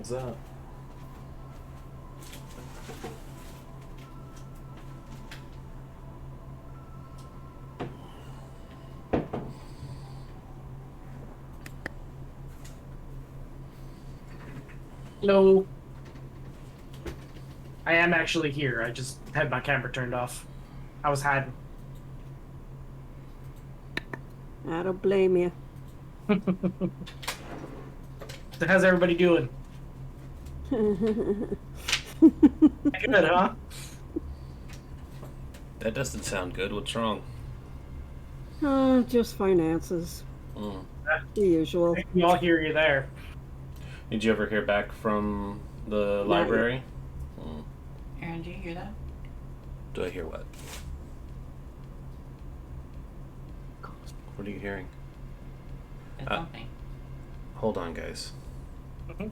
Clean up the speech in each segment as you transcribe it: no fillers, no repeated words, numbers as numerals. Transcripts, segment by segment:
What's that? Hello. I am actually here. I just had my camera turned off. I was hiding. I don't blame you. So how's everybody doing? Good, huh? That doesn't sound good. What's wrong? Just finances. Mm. The usual. We all hear you there. Did you ever hear back from the library? Mm. Aaron, do you hear that? Do I hear what? What are you hearing? The thumping. Hold on, guys. Mm-hmm.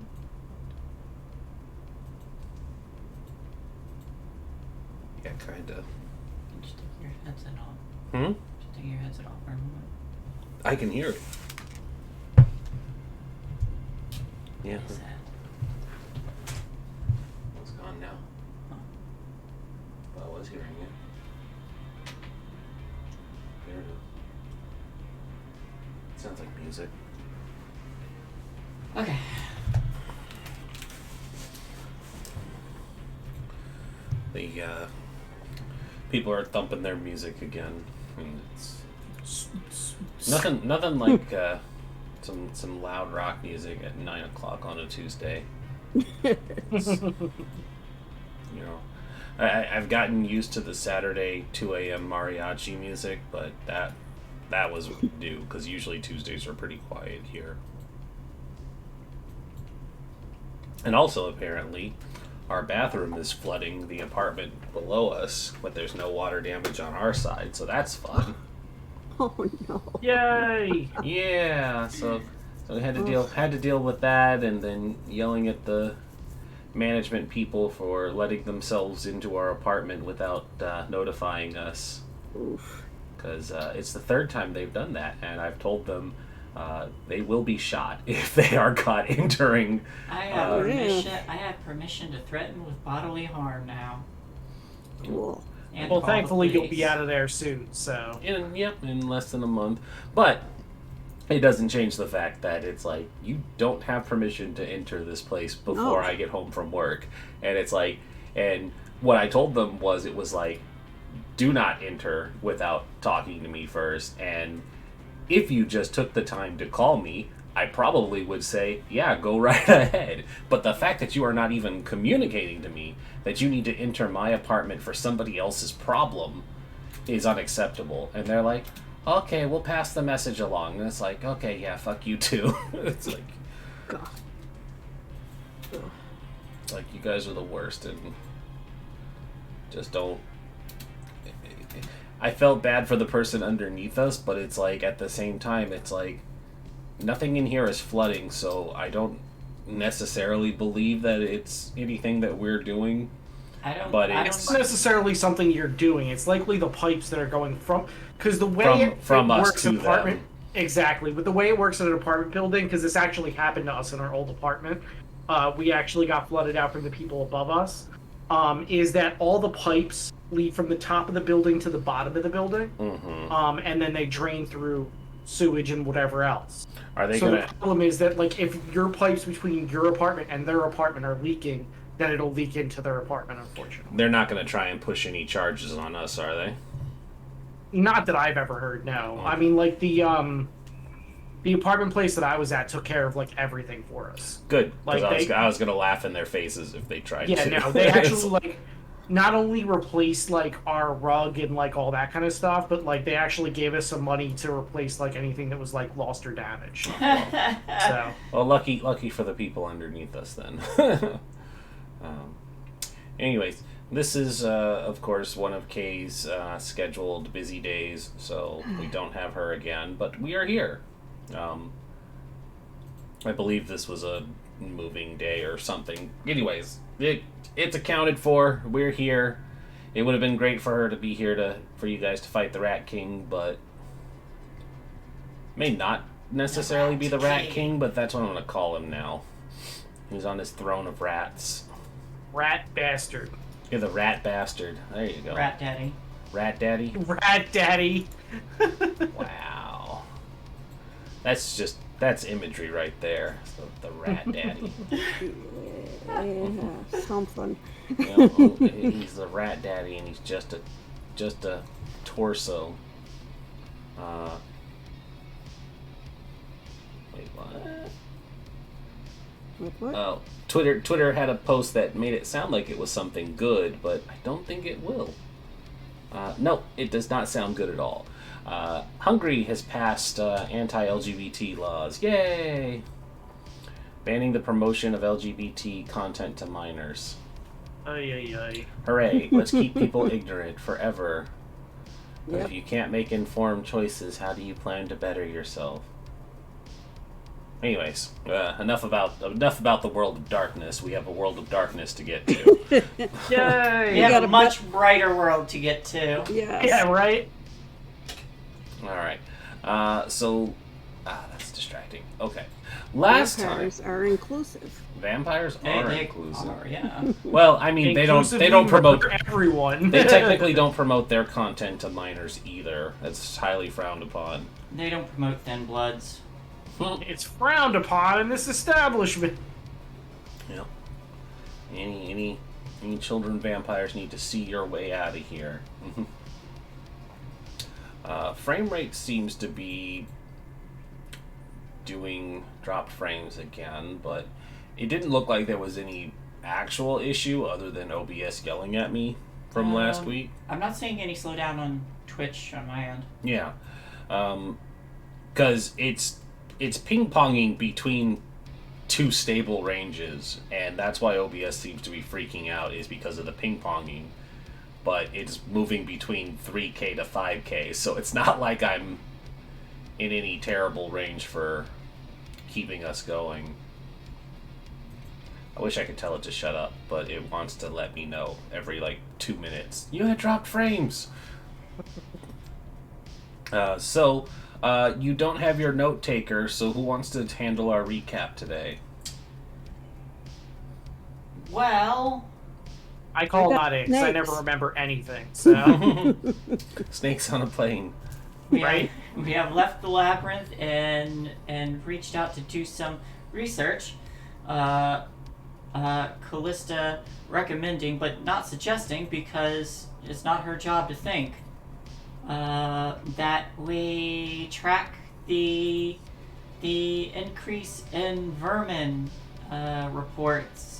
Yeah, kinda. Just take your headset off. Hmm? Just take your headset off for a moment. I can hear it. Yeah. What is that? It's gone now. Huh. But I was hearing it. There it is. Sounds like music. Okay. The people are thumping their music again. I mean, it's nothing like some loud rock music at 9 o'clock on a Tuesday. You know, I've gotten used to the Saturday 2 a.m. mariachi music, but that was new because usually Tuesdays are pretty quiet here. And also, apparently, our bathroom is flooding the apartment below us, but there's no water damage on our side, so that's fun. Oh no. Yay! Yeah, so we had to deal with that, and then yelling at the management people for letting themselves into our apartment without notifying us. Oof. Because it's the third time they've done that, and I've told them they will be shot if they are caught entering. I have permission. I have permission to threaten with bodily harm now. Cool. And Well, call the thankfully you'll police. be out of there soon, so... in less than a month. But it doesn't change the fact that it's like, you don't have permission to enter this place before No. I get home from work. And it's like, and what I told them was, it was like, do not enter without talking to me first. And if you just took the time to call me, I probably would say, yeah, go right ahead. But the fact that you are not even communicating to me that you need to enter my apartment for somebody else's problem is unacceptable. And they're like, okay, we'll pass the message along. And it's like, okay, yeah, fuck you too. It's like, God. like, you guys are the worst, and just don't. I felt bad for the person underneath us, but it's like, at the same time, it's like, nothing in here is flooding, so I don't necessarily believe that it's anything that we're doing. But It's not necessarily something you're doing. It's likely the pipes that are going from... Because the way it us works in to apartment... them. Exactly. But the way it works in an apartment building, because this actually happened to us in our old apartment, we actually got flooded out from the people above us, is that all the pipes lead from the top of the building to the bottom of the building, and then they drain through sewage and whatever else. Are they So gonna? the problem is that, like, if your pipes between your apartment and their apartment are leaking, then it'll leak into their apartment, unfortunately. They're not gonna try and push any charges on us, are they? Not that I've ever heard, no. I mean, like, the apartment place that I was at took care of, like, everything for us. Good, because Like, I was gonna laugh in their faces if they tried Yeah, to. no, they actually, like, not only replaced, like, our rug and, like, all that kind of stuff, but, like, they actually gave us some money to replace, like, anything that was, like, lost or damaged. So, Well, lucky for the people underneath us then. Anyways, this is, of course, one of Kay's scheduled busy days, so we don't have her again, but we are here. I believe this was a moving day or something. Anyways, it's accounted for. We're here. It would have been great for her to be here for you guys to fight the Rat King, but may not necessarily be the Rat King, but that's what I'm going to call him now. He's on his throne of rats. Rat bastard. You're the rat bastard. There you go. Rat daddy. Rat daddy? Rat daddy. Wow. That's imagery right there. The rat daddy. Yeah, something. You know, he's the rat daddy, and he's just a torso. Wait, what? What? Oh, Twitter had a post that made it sound like it was something good, but I don't think it will. No, it does not sound good at all. Hungary has passed anti-LGBT laws. Yay! Banning the promotion of LGBT content to minors. Ay, ay, ay. Hooray, let's keep people ignorant forever. But Yep. if you can't make informed choices, how do you plan to better yourself? Anyways, enough about the world of darkness. We have a world of darkness to get to. Yay! We have got a a much brighter world to get to. Yes. Yeah, right? Alright. That's distracting. Okay. Last Vampires are inclusive. time, vampires are They inclusive. are, yeah. Well, I mean, they don't Inclusively promote. murder everyone. They technically don't promote their content to minors either. That's highly frowned upon. They don't promote thin bloods. It's frowned upon in this establishment. Yep. Any children vampires need to see your way out of here. Frame rate seems to be doing dropped frames again, but it didn't look like there was any actual issue other than OBS yelling at me from last week. I'm not seeing any slowdown on Twitch on my end. Yeah. Because it's ping-ponging between two stable ranges, and that's why OBS seems to be freaking out, is because of the ping-ponging. But it's moving between 3K to 5K, so it's not like I'm in any terrible range for keeping us going. I wish I could tell it to shut up, but it wants to let me know every, 2 minutes. You had dropped frames! You don't have your note taker, so who wants to handle our recap today? I I Well, call got that it, 'cause I snakes. never remember anything, so... Snakes on a plane. we Right. have left the labyrinth and reached out to do some research. Callista recommending, but not suggesting, because it's not her job to think. That we track the increase in vermin reports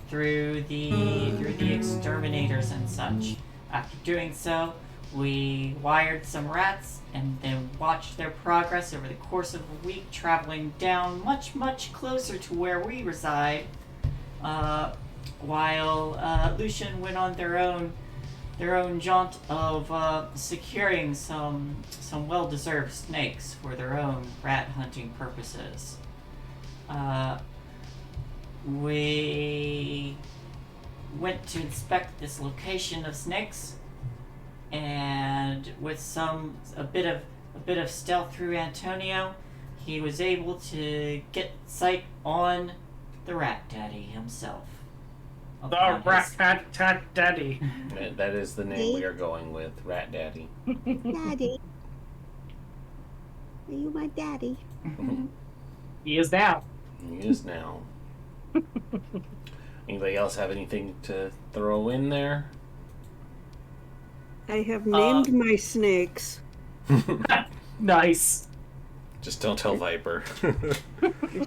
through the exterminators and such. After doing so, we wired some rats and then watched their progress over the course of a week, traveling down much closer to where we reside, while Lucian went on their own jaunt of securing some well-deserved snakes for their own rat hunting purposes. We went to inspect this location of snakes, and with a bit of stealth through Antonio, he was able to get sight on the Rat Daddy himself. The Upon his- rat daddy. That is the name we are going with, Rat Daddy. Daddy. Are you my daddy? He is now. He is now. Anybody else have anything to throw in there? I have named my snakes. Nice. Just don't tell Viper.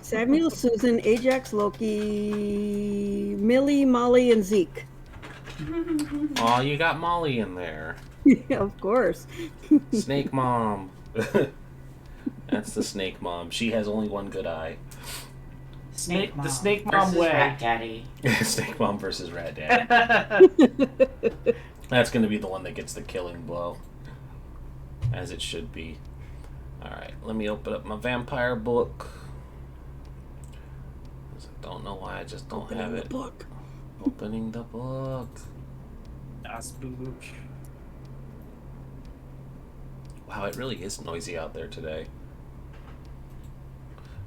Samuel, Susan, Ajax, Loki, Millie, Molly, and Zeke. Aw, you got Molly in there. Yeah, of course. Snake Mom. That's the Snake Mom. She has only one good eye. Snake Mom The Snake Mom versus way. Rat Daddy. Snake Mom versus Rat Daddy. That's going to be the one that gets the killing blow. As it should be. Alright, let me open up my vampire book. 'Cause I don't know why I just don't have The it. book. Opening the book. Das Buch. Wow, it really is noisy out there today.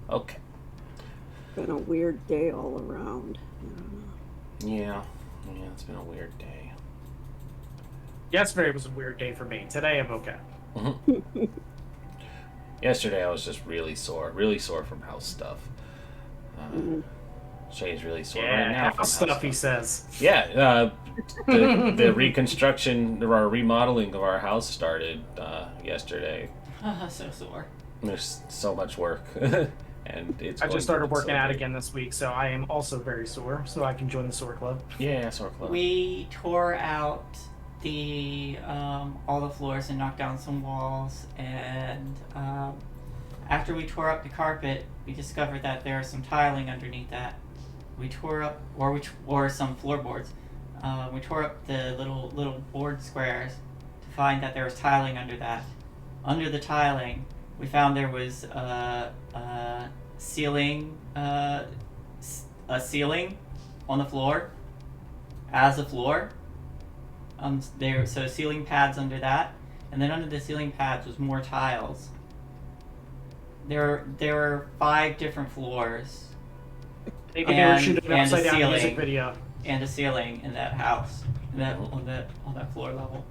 Okay. been a weird day all around. I don't know. Yeah, it's been a weird day. Yesterday was a weird day for me. Today I'm okay. Yesterday I was just really sore from house stuff. Shay's really sore right now from house stuff, he stuff. says. Yeah, the reconstruction or our remodeling of our house started yesterday. So sore. There's so much work, and it's. I going just to started be working so out good. again this week, so I am also very sore, so I can join the sore club. Yeah, sore club. We tore out the all the floors and knocked down some walls, and after we tore up the carpet, we discovered that there is some tiling underneath that. We tore up, or some floorboards. We tore up the little board squares to find that there was tiling under that. Under the tiling, we found there was a ceiling on the floor as a floor. So ceiling pads under that, and then under the ceiling pads was more tiles. There were 5 different floors. Maybe they were shooting an and a upside down music ceiling. video. And a ceiling in that house, on that floor level.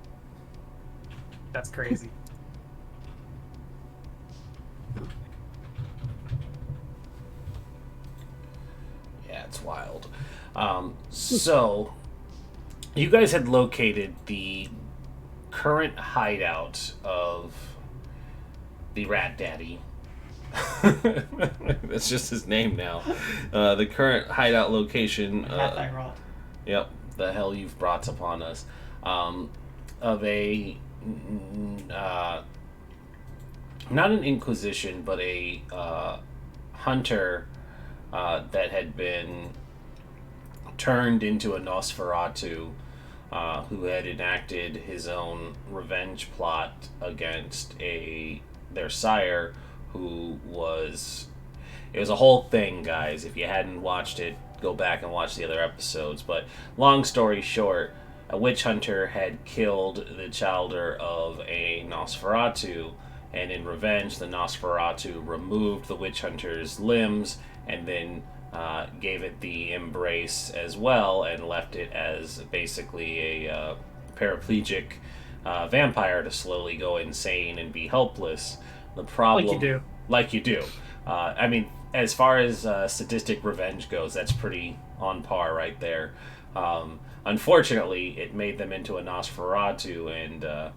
That's crazy. Yeah, it's wild. So, you guys had located the current hideout of the Rat Daddy. That's just his name now. The current hideout location. Yep, the hell you've brought upon us. Of a not an inquisition, but a hunter that had been turned into a Nosferatu, who had enacted his own revenge plot against their sire, who was... It was a whole thing, guys. If you hadn't watched it, go back and watch the other episodes. But long story short, a witch hunter had killed the childer of a Nosferatu, and in revenge, the Nosferatu removed the witch hunter's limbs and then gave it the embrace as well, and left it as basically a paraplegic vampire to slowly go insane and be helpless. The problem, like you do. I mean, as far as sadistic revenge goes, that's pretty on par right there. Unfortunately, it made them into a Nosferatu, and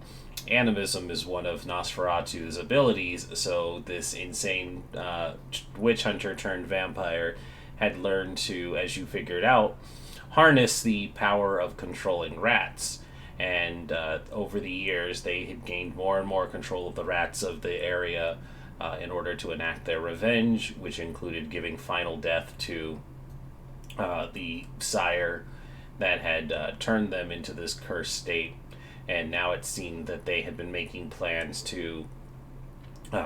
animism is one of Nosferatu's abilities, so this insane witch hunter turned vampire had learned to, as you figured out, harness the power of controlling rats. And over the years, they had gained more and more control of the rats of the area in order to enact their revenge, which included giving final death to the sire that had turned them into this cursed state. And now it seemed that they had been making plans to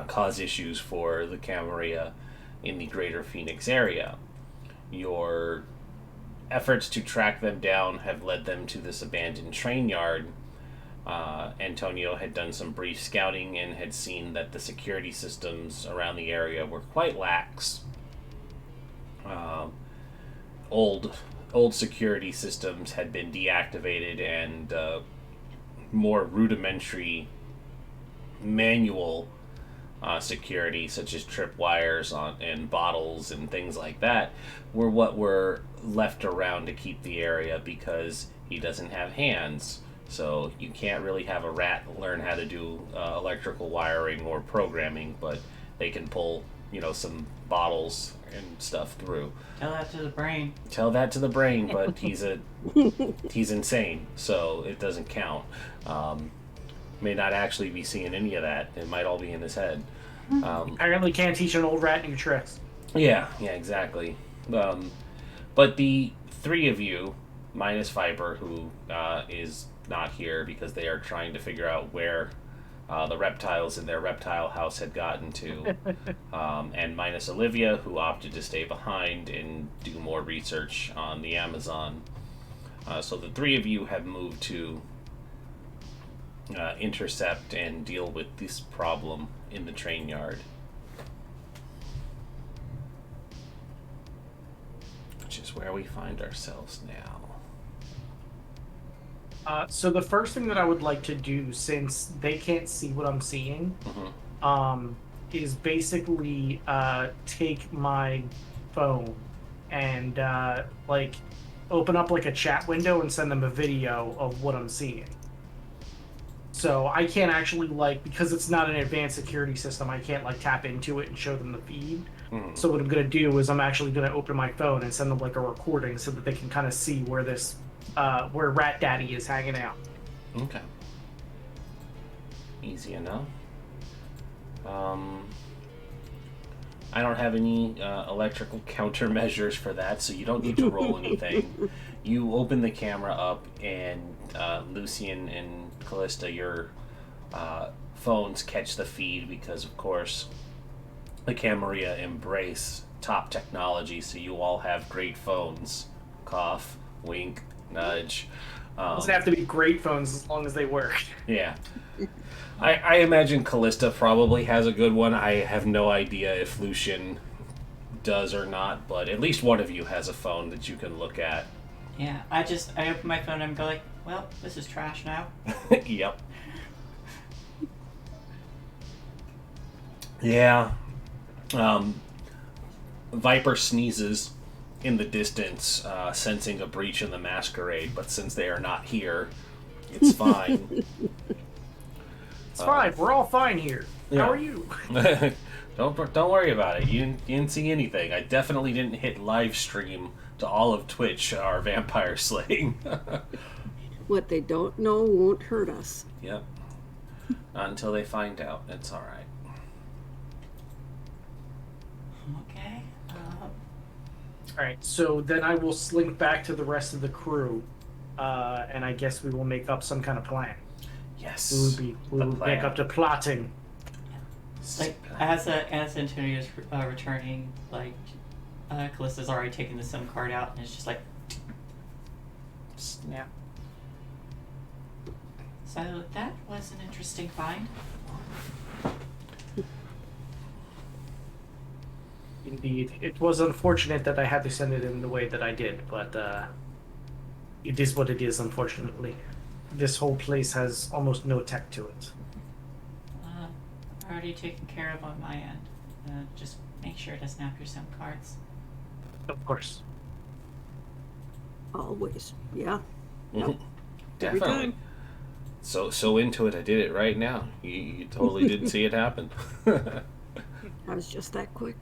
cause issues for the Camerilla in the greater Phoenix area. Your efforts to track them down have led them to this abandoned train yard. Antonio had done some brief scouting and had seen that the security systems around the area were quite lax. Old security systems had been deactivated, and more rudimentary manual security, such as tripwires and bottles and things like that, were what were left around to keep the area, because he doesn't have hands. So you can't really have a rat learn how to do electrical wiring or programming, but they can pull, some bottles and stuff through. Tell that to the brain. Tell that to the brain, but he's insane, so it doesn't count. May not actually be seeing any of that. It might all be in his head. Apparently can't teach an old rat new tricks. Yeah, exactly. But the 3 of you, minus Viper, who is not here because they are trying to figure out where the reptiles in their reptile house had gotten to, and minus Olivia, who opted to stay behind and do more research on the Amazon. So the 3 of you have moved to intercept and deal with this problem in the train yard. is where we find ourselves now. So the first thing that I would like to do, since they can't see what I'm seeing, is basically take my phone and like open up like a chat window and send them a video of what I'm seeing. So I can't actually because it's not an advanced security system, I can't tap into it and show them the feed. So what I'm gonna do is I'm actually gonna open my phone and send them a recording so that they can kind of see where this where Rat Daddy is hanging out. Okay. Easy enough. I don't have any electrical countermeasures for that, so you don't need to roll anything. You open the camera up, and Lucian and Callista, your phones catch the feed because, of course, the Camerilla embrace top technology, so you all have great phones. Cough, wink, nudge. Doesn't have to be great phones as long as they work. Yeah. I imagine Callista probably has a good one. I have no idea if Lucian does or not, but at least one of you has a phone that you can look at. Yeah, I open my phone and go well, this is trash now. Yep. Yeah. Viper sneezes in the distance, sensing a breach in the masquerade, but since they are not here, it's fine. It's fine. We're all fine here. Yeah. How are you? Don't worry about it. You didn't see anything. I definitely didn't hit live stream to all of Twitch our vampire slaying. What they don't know won't hurt us. Yep. Not until they find out. It's all right. Okay. All right. So then I will slink back to the rest of the crew, and I guess we will make up some kind of plan. Yes. We will make up to plotting. As Antonio's returning, Callista's already taken the SIM card out and it's just snap. So that was an interesting find. Indeed. It was unfortunate that I had to send it in the way that I did, but it is what it is, unfortunately. This whole place has almost no tech to it. Already taken care of on my end. Just make sure to snap your SIM cards. Of course. Always. Yeah. Yep. Definitely. So into it, I did it right now. You totally didn't see it happen. I was just that quick.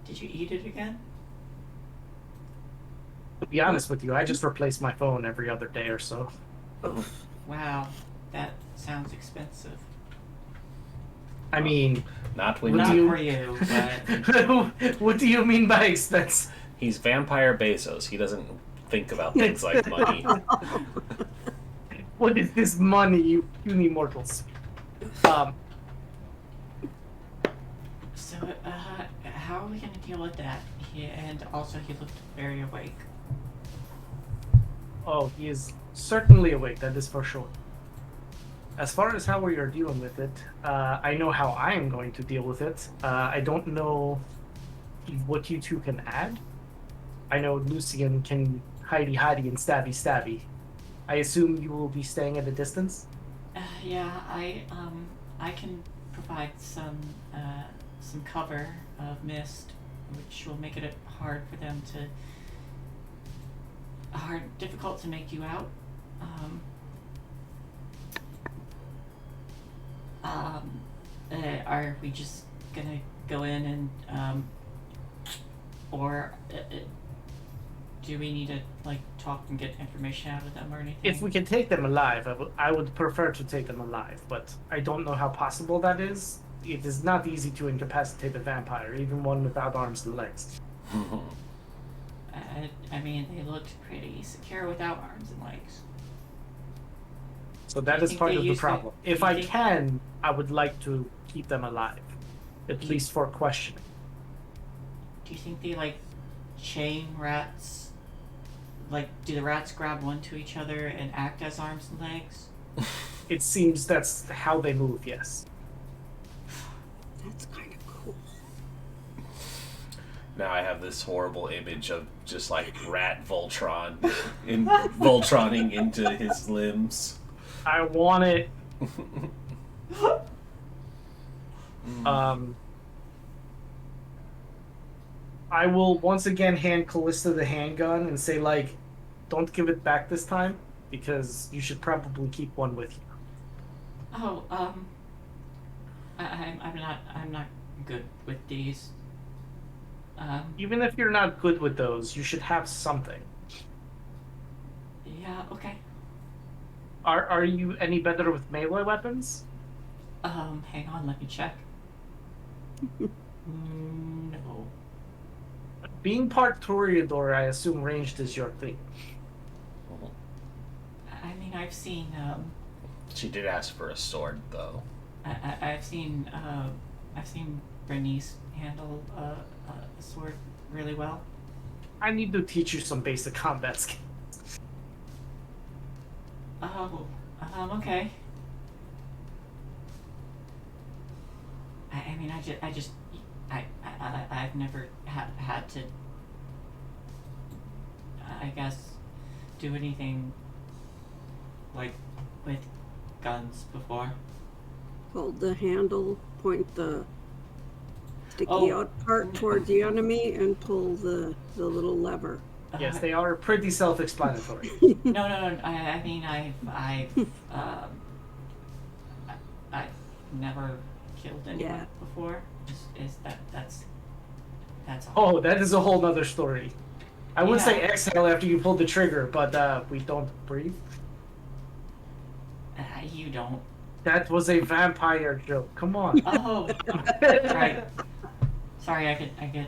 Did you eat it again? To be honest with you, I just replace my phone every other day or so. Wow, that sounds expensive. I mean, not when Not you. for you, but what do you mean by expense? He's Vampire Bezos. He doesn't think about things like money. What is this money, you puny mortals? So, how are we gonna deal with that? And also, he looked very awake. Oh, he is certainly awake, that is for sure. As far as how we are dealing with it, I know how I am going to deal with it. I don't know what you two can add. I know Lucian can hidey and stabby. I assume you will be staying at a distance? Yeah, I can provide some cover of mist, which will make it difficult to make you out. Are we just gonna go in and, or do we need to talk and get information out of them or anything? If we can take them alive, I would prefer to take them alive, but I don't know how possible that is. It is not easy to incapacitate a vampire, even one without arms and legs. I mean, they looked pretty secure without arms and legs. So that is part of the problem. If I can, I would like to keep them alive, at least for questioning. Do you think they chain rats? Do the rats grab onto each other and act as arms and legs? It seems that's how they move, yes. That's kind of cool. Now I have this horrible image of just like rat Voltron Voltroning into his limbs. I want it. I will once again hand Callista the handgun and say, like, don't give it back this time, because you should probably keep one with you. Oh, I'm not good with these. Even if you're not good with those, you should have something. Yeah, okay. Are you any better with melee weapons? Hang on, let me check. No. Being part Toreador, I assume ranged is your thing. I mean, I've seen, She did ask for a sword, though. I've seen Bernice handle a sword really well. I need to teach you some basic combat skills. Oh, okay. I mean, I've never had to, I guess, do anything like with guns before. Hold the handle, point the sticky out part toward the enemy, and pull the little lever. Yes, they are pretty self-explanatory. No. I mean, I've never killed anyone before. That's all. Oh, that is a whole nother story. I would say exhale after you pulled the trigger, but we don't breathe. You don't. That was a vampire joke. Come on. Oh, right. Sorry, I get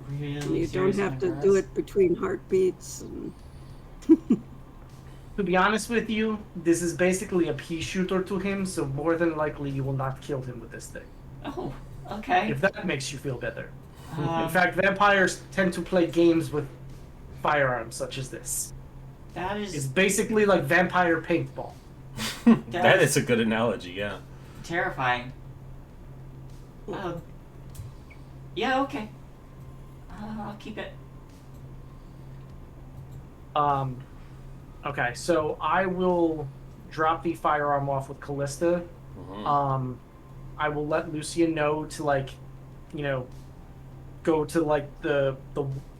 really. You don't have to do it between heartbeats. And To be honest with you, this is basically a pea shooter to him, so more than likely you will not kill him with this thing. Oh, okay. If that makes you feel better. In fact, vampires tend to play games with firearms such as this. That is. It's basically like vampire paintball. That is a good analogy, yeah. Terrifying. Yeah, okay. I'll keep it. Okay, so I will drop the firearm off with Callista. Mm-hmm. I will let Lucia know to, like, you know, go to, like, the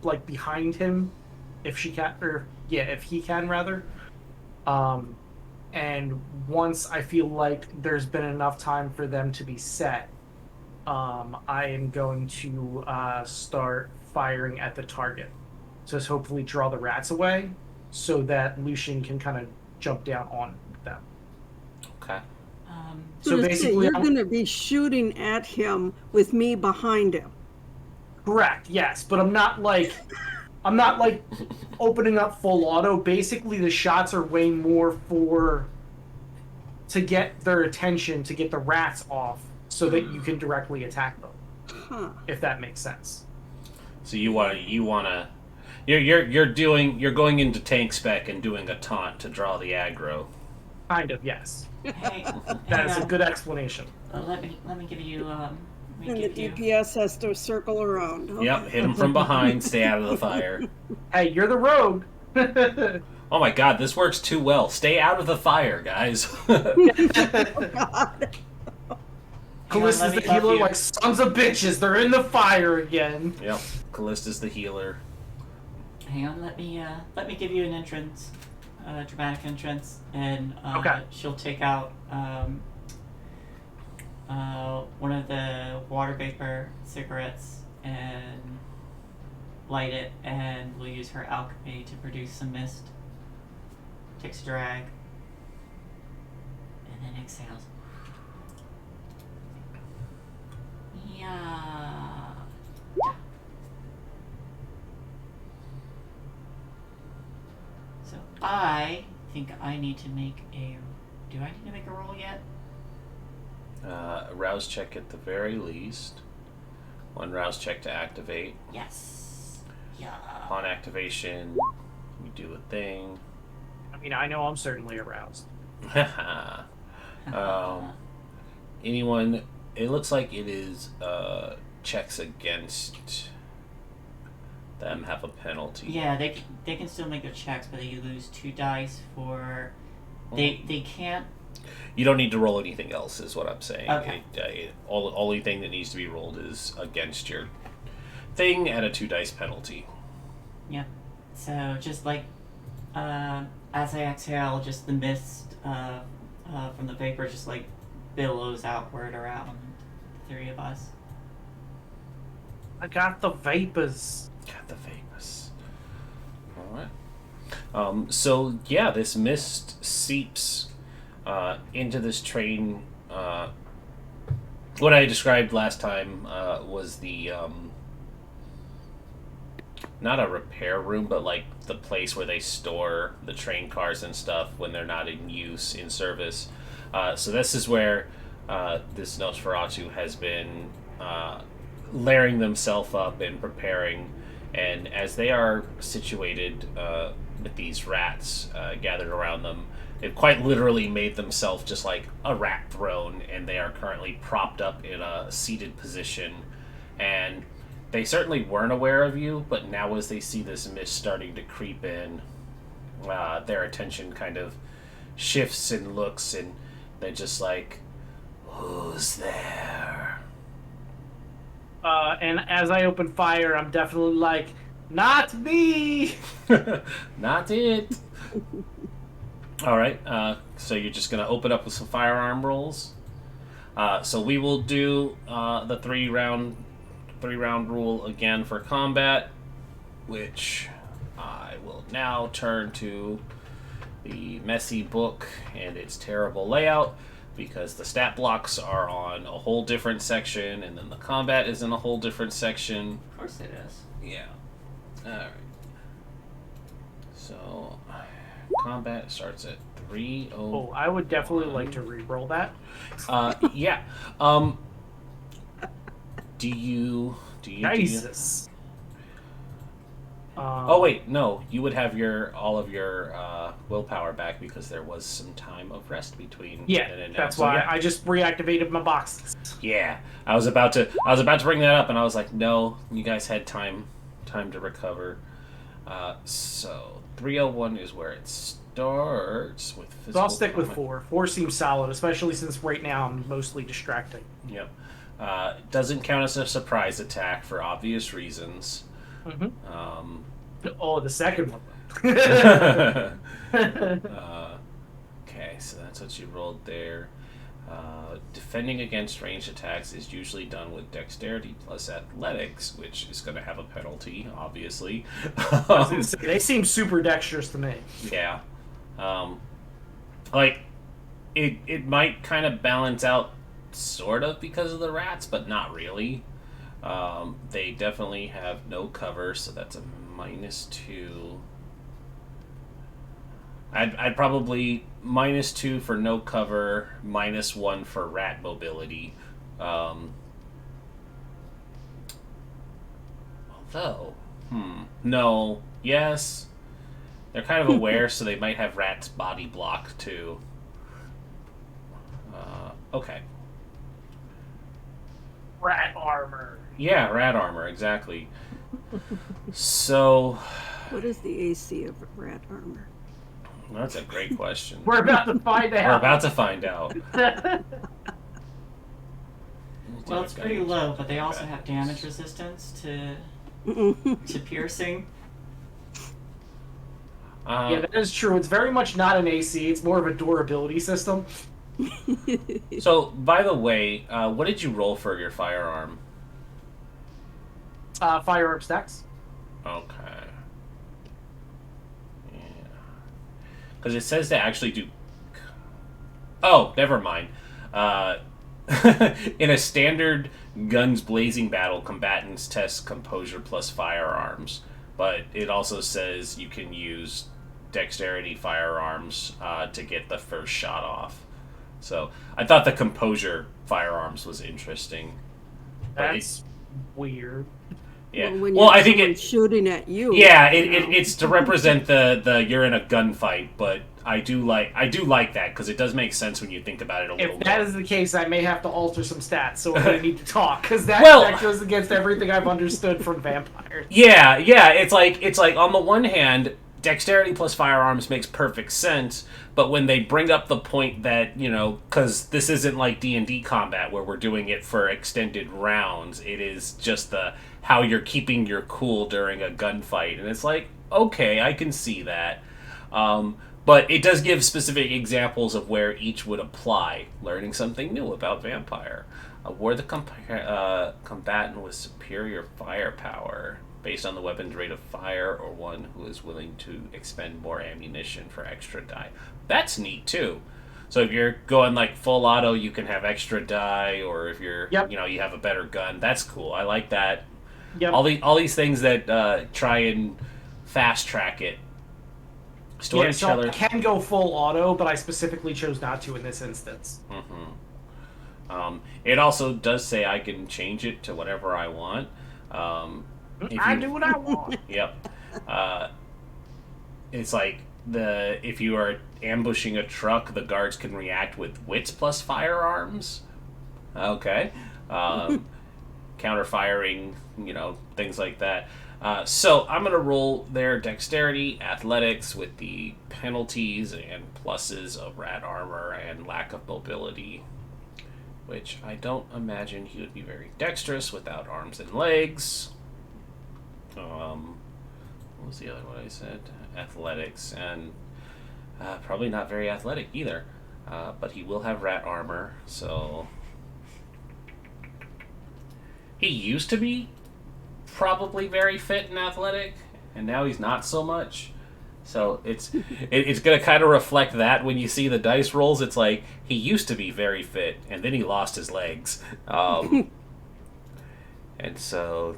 like behind him, if she can, or yeah, if he can rather. And once I feel like there's been enough time for them to be set, I am going to start firing at the target. So hopefully draw the rats away so that Lucian can kind of jump down on them. Okay. So basically, you're going to be shooting at him with me behind him. Correct, yes, but I'm not like opening up full auto. Basically, the shots are way more to get their attention, to get the rats off, so that you can directly attack them. If that makes sense. So you're going into tank spec and doing a taunt to draw the aggro. Kind of, yes. Hey, That is a good explanation. let me give you And the DPS has to circle around. Okay. Yep, hit him from behind, stay out of the fire. Hey, you're the rogue. Oh my god, this works too well. Stay out of the fire, guys. Callista's the healer, like sons of bitches. They're in the fire again. Yep, Callista's the healer. Hang on, let me give you an entrance, dramatic entrance, and she'll take out one of the water vapor cigarettes and light it, and we'll use her alchemy to produce some mist. Takes a drag, and then exhales. Yeah. So I think I need to make a. Do I need to make a roll yet? A rouse check at the very least. One rouse check to activate. Yes. Yeah. Upon activation, you do a thing. I mean, I know I'm certainly aroused. Anyone? It looks like it is checks against them have a penalty. Yeah, they can still make their checks, but they lose 2 dice for. They can't. You don't need to roll anything else, is what I'm saying. Okay. Only thing that needs to be rolled is against your thing at a 2 dice penalty. Yeah. So just like as I exhale, just the mist from the vapor just like billows outward around the 3 of us. I got the vapors. Got the vapors. All right. So yeah, this mist seeps into this train. What I described last time was the not a repair room, but like the place where they store the train cars and stuff when they're not in use, in service. So this is where this Nosferatu has been layering themselves up and preparing. And as they are situated with these rats gathered around them, they've quite literally made themselves just like a rat throne, and they are currently propped up in a seated position. And they certainly weren't aware of you, but now as they see this mist starting to creep in, their attention kind of shifts and looks, and they're just like, who's there? And as I open fire, I'm definitely like, not me! Not it. All right, so you're just going to open up with some firearm rolls. So we will do the three round rule again for combat, which I will now turn to the messy book and its terrible layout, because the stat blocks are on a whole different section, and then the combat is in a whole different section. Of course it is. Yeah. Alright. So, combat starts at 3:01. Oh, I would definitely like to re-roll that. Yeah. Do you... Jesus. Oh wait, no. You would have all of your willpower back because there was some time of rest between. Yeah, and that's so, why yeah. I just reactivated my boxes. Yeah, I was about to bring that up, and I was like, no, you guys had time to recover. So 301 is where it starts with physical. So I'll stick with combat. 4. 4 seems solid, especially since right now I'm mostly distracting. Yep. Doesn't count as a surprise attack for obvious reasons. Mm-hmm. Oh, the second one. Okay, so that's what you rolled there. Defending against ranged attacks is usually done with dexterity plus athletics, which is going to have a penalty, obviously. They seem super dexterous to me. Yeah. Like, it might kind of balance out sort of because of the rats, but not really. They definitely have no cover, so that's a -2. I'd probably -2 for no cover, -1 for rat mobility. Although, no, yes, they're kind of aware, so they might have rat's body block too. Okay. Rat armor. Yeah, rat armor, exactly. So, What is the AC of rat armor? that's a great question. We're about to find out. We're about to find out. Well, it's pretty low, but they also have damage resistance to piercing. Yeah, that is true. It's very much not an AC. It's more of a durability system. So, by the way, what did you roll for your firearm? Firearm stacks. Okay. Yeah. Because it says to actually do... Oh, never mind. In a standard guns blazing battle, combatants test composure plus firearms. But it also says you can use dexterity firearms to get the first shot off. So I thought the composure firearms was interesting. But That's weird. Yeah. When Well, I think someone's shooting at you. Yeah, you know. it's to represent the you're in a gunfight, but I do like that because it does make sense when you think about it a little If that more. is the case, I may have to alter some stats, so we're gonna need to talk because Well- that goes against everything I've understood from vampires. Yeah, it's like on the one hand, dexterity plus firearms makes perfect sense, but when they bring up the point that, because this isn't like D&D combat where we're doing it for extended rounds, it is just how you're keeping your cool during a gunfight, and it's like, okay, I can see that. But it does give specific examples of where each would apply, learning something new about vampire. Award the combatant with superior firepower based on the weapon's rate of fire, or one who is willing to expend more ammunition for extra die. That's neat too. So if you're going like full auto, you can have extra die, or if you're you have a better gun. That's cool. I like that. Yep. All these things that try and fast track it. So I Storyteller. can go full auto, but I specifically chose not to in this instance. It also does say I can change it to whatever I want. I do what I want. Yep. It's like if you are ambushing a truck, the guards can react with wits plus firearms. Okay. Counter firing, things like that. So I'm going to roll their dexterity, athletics with the penalties and pluses of rat armor and lack of mobility, which I don't imagine he would be very dexterous without arms and legs. What was the other one I said? Athletics, and probably not very athletic either. But he will have rat armor, so he used to be probably very fit and athletic, and now he's not so much. So it's going to kind of reflect that when you see the dice rolls. It's like he used to be very fit, and then he lost his legs. And so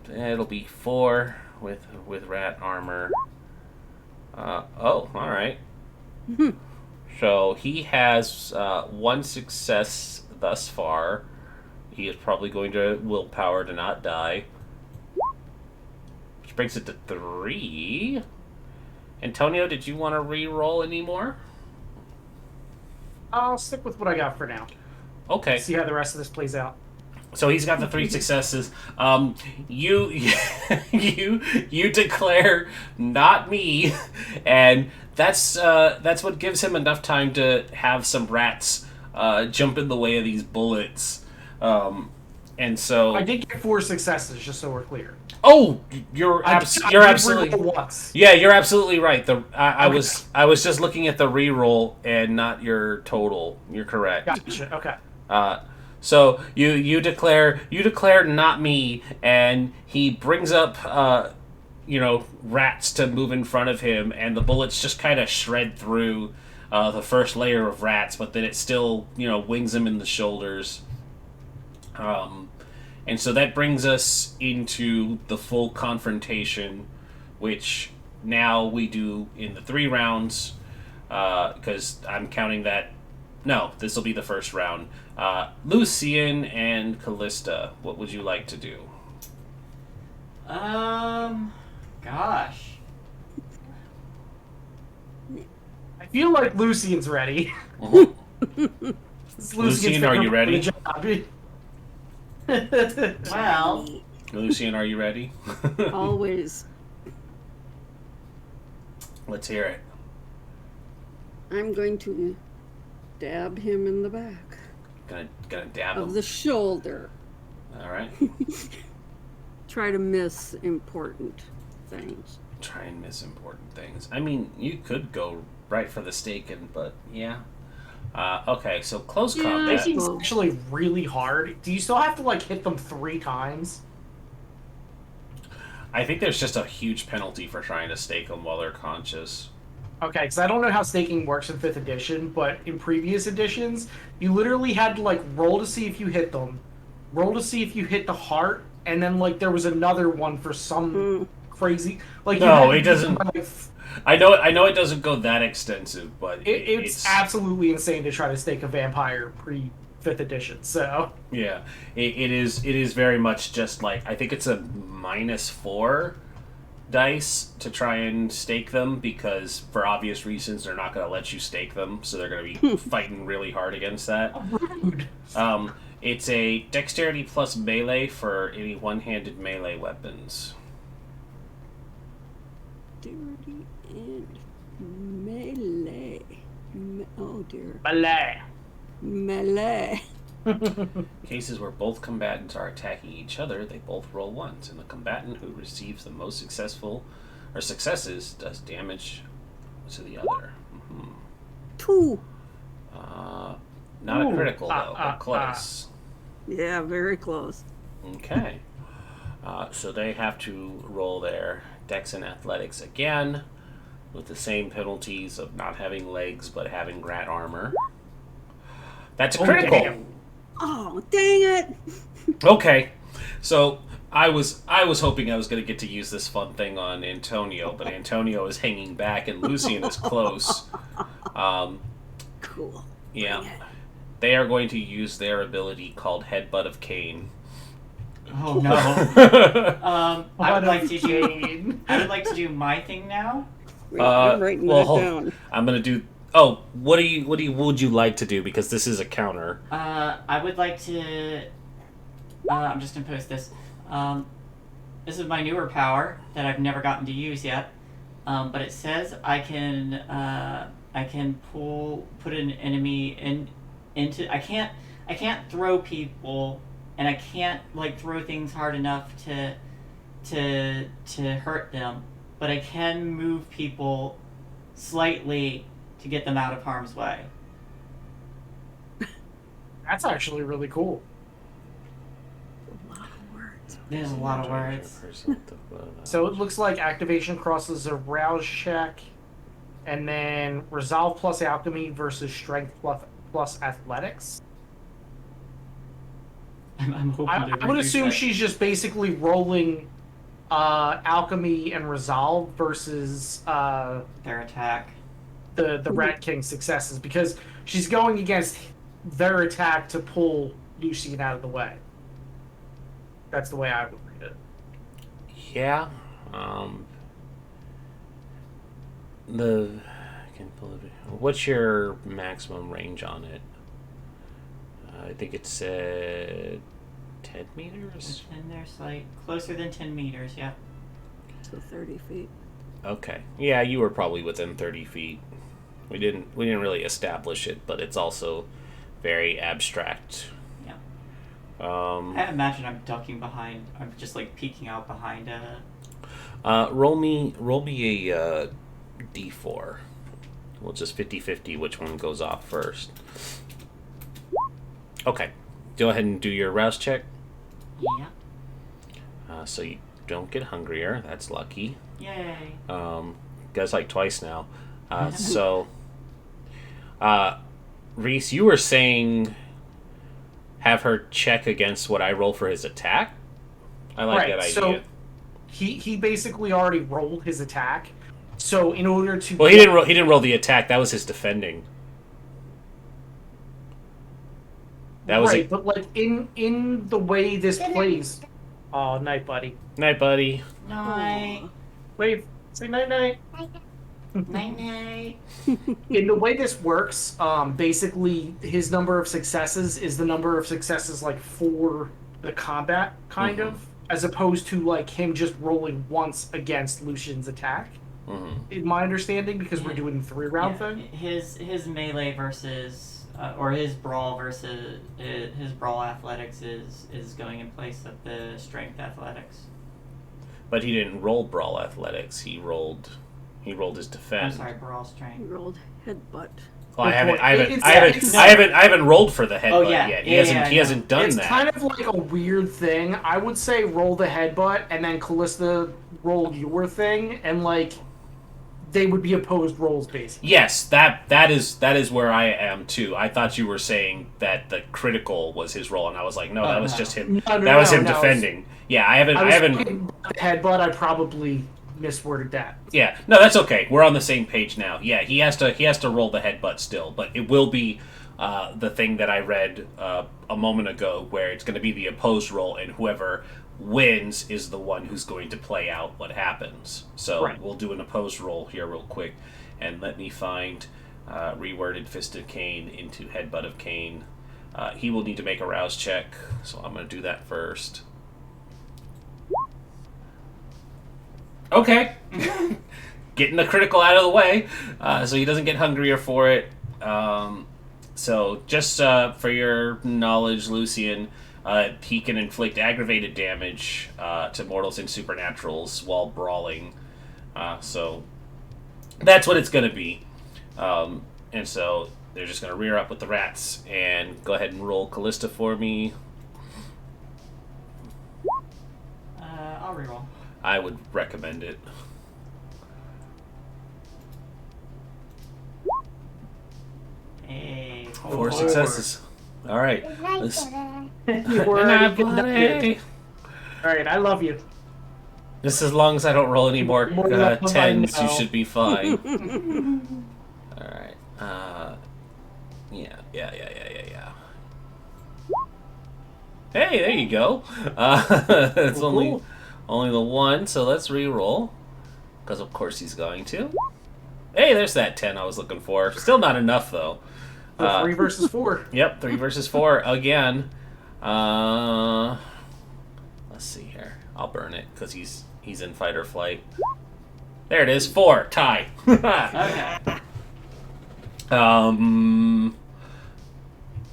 it'll be 4 with rat armor. All right. So he has 1 success thus far. He is probably going to willpower to not die, which brings it to 3. Antonio, did you want to re-roll anymore? I'll stick with what I got for now. Okay. See how the rest of this plays out. So he's got the 3 successes. You declare not me, and that's what gives him enough time to have some rats jump in the way of these bullets. And so I did get 4 successes, just so we're clear. Oh, you're I absolutely re-rolled once. Yeah, you're absolutely right. I was just looking at the reroll and not your total. You're correct. Gotcha. Okay. So you declare not me, and he brings up rats to move in front of him, and the bullets just kind of shred through the first layer of rats, but then it still wings him in the shoulders. And so that brings us into the full confrontation, which now we do in the 3 rounds, because I'm counting that. No, this will be the first round. Lucian and Callista, what would you like to do? Gosh. I feel like Lucian's ready. Lucian, are you ready? Well, Lucian, are you ready? Always. Let's hear it. I'm going to dab him in the back Gonna dab of him. the shoulder. All right. Try to miss important things. Try and miss important things. I mean, you could go right for the stake, but yeah. Okay, so close combat. This is actually really hard. Do you still have to hit them 3 times? I think there's just a huge penalty for trying to stake them while they're conscious. Okay, because I don't know how staking works in 5th edition, but in previous editions, you literally had to roll to see if you hit them, roll to see if you hit the heart, and then there was another one for some crazy. No, it doesn't. I know it doesn't go that extensive, but it's absolutely insane to try to stake a vampire 5th edition. So Yeah, it is very much just like, I think it's a -4 dice to try and stake them, because for obvious reasons they're not going to let you stake them, so they're going to be fighting really hard against that. It's a dexterity plus melee for any one-handed melee weapons. Dexterity and melee. Oh dear. melee. Melee. Cases where both combatants are attacking each other, they both roll ones, and the combatant who receives the most successes does damage to the other. 2. Not a critical though, but close. Yeah, very close. Okay. So they have to roll their dex and athletics again, with the same penalties of not having legs but having rat armor. That's a critical. Damn. Oh, dang it! Okay. So I was hoping I was going to get to use this fun thing on Antonio, but Antonio is hanging back and Lucian is close. Cool. Yeah. They are going to use their ability called Headbutt of Cain. Oh no. I would like to do. Jane. I would like to do my thing now. Wait, I'm writing that down. I'm going to do. Oh, what would you like to do? Because this is a counter. I would like to. I'm just gonna post this. This is my newer power that I've never gotten to use yet. But it says I can put an enemy into. I can't throw people, and I can't like throw things hard enough to hurt them. But I can move people slightly to get them out of harm's way. That's actually really cool. A lot of words. There's a lot of words. So it looks like activation crosses a rouse check, and then resolve plus alchemy versus strength plus athletics. I'm hoping I would reduce assume that. she's just basically rolling alchemy and resolve versus Their attack. the Rat King successes, because she's going against their attack to pull Lucian out of the way. That's the way I would read it. Yeah. What's your maximum range on it? I think it's 10 meters. And there's like closer than 10 meters, yeah. So 30 feet. Okay. Yeah, you were probably within 30 feet. We didn't really establish it, but it's also very abstract. Yeah. Um, I imagine I'm ducking behind. I'm just like peeking out behind roll me a d4. We'll just 50-50 which one goes off first. Okay. Go ahead and do your rouse check. Yeah. So you don't get hungrier. That's lucky. Yay. Goes like twice now. Reese, you were saying have her check against what I roll for his attack? I like that idea. So he basically already rolled his attack. So in order to Well, he didn't roll the attack. That was his defending. That was right, but like in the way this plays. Oh, night, buddy. Night, buddy. Night. Wave. Say night, night. Night, night. In the way this works, basically his number of successes is the number of successes like for the combat, kind of, as opposed to like him just rolling once against Lucian's attack. In my understanding, because we're doing the 3-round thing. His melee versus or his brawl versus his brawl athletics is going in place of the strength athletics. But he didn't roll brawl athletics. He rolled his defend. I'm sorry, brawl He strength. rolled headbutt. Well, I It's- haven't rolled for the headbutt yet. He hasn't done It's that. kind of like a weird thing. I would say roll the headbutt, and then Callista roll your thing, and like they would be opposed rolls, basically. Yes, that is where I am too. I thought you were saying that the critical was his role, and I was like, no, that was just him. No, that was him no, defending. Yeah, I haven't. The headbutt, I probably misworded that. Yeah, no, that's okay. We're on the same page now. Yeah, he has to roll the headbutt still, but it will be the thing that I read a moment ago, where it's going to be the opposed roll, and whoever wins is the one who's going to play out what happens. So Right. we'll do an opposed roll here real quick, and let me find reworded Fist of Cain into Headbutt of Cain. He will need to make a rouse check, so I'm going to do that first. Okay. Getting the critical out of the way, so he doesn't get hungrier for it. So just for your knowledge, Lucian, he can inflict aggravated damage to mortals and supernaturals while brawling. So that's what it's going to be. And so they're just going to rear up with the rats, and go ahead and roll Callista for me. I'll reroll. I would recommend it. Hey. 4 successes. All right. Let's- You already conducted. All All right, I love you. Just as long as I don't roll any more More than I 10s, you know. should be fine. All right. Yeah. Hey, there you go. It's Cool. only the one, so let's re-roll. Because of course he's going to. Hey, there's that 10 I was looking for. Still not enough, though. 3 versus 4. Yep, 3 versus 4 again. Let's see here. I'll burn it because he's in fight or flight. There it is. 4 tie. Okay.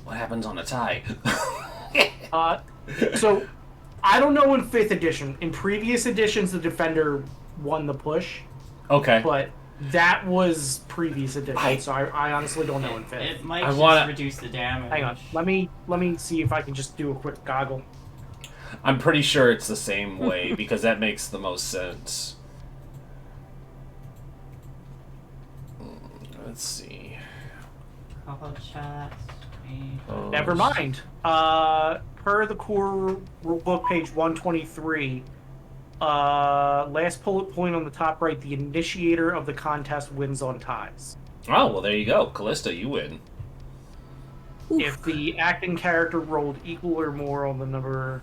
What happens on a tie? So, I don't know in 5th edition. In previous editions, the defender won the push, Okay. but that was previous edition, so I honestly don't know in 5th. It might I just wanna- reduce the damage. Hang on, let me see if I can just do a quick goggle. I'm pretty sure it's the same way because that makes the most sense. Let's see. Couple chats. Never mind. Per the core rulebook, page 123, last bullet point on the top right, the initiator of the contest wins on ties. Oh, well, there you go. Callista, you win. If the acting character rolled equal or more on the number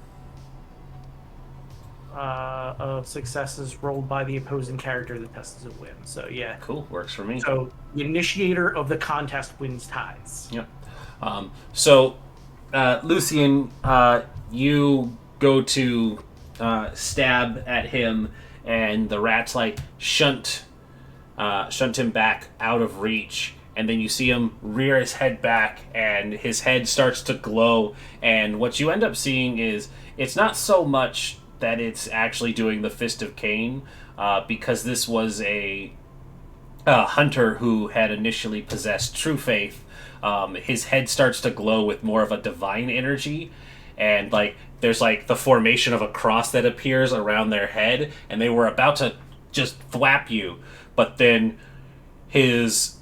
of successes rolled by the opposing character, the test is a win. So, yeah. Cool. Works for me. So, the initiator of the contest wins ties. Yep. So, Lucian, you go to stab at him, and the rats shunt him back out of reach, and then you see him rear his head back, and his head starts to glow. And what you end up seeing is it's not so much that it's actually doing the Fist of Cain, because this was a hunter who had initially possessed true faith. His head starts to glow with more of a divine energy, and there's the formation of a cross that appears around their head, and they were about to just thwap you, but then his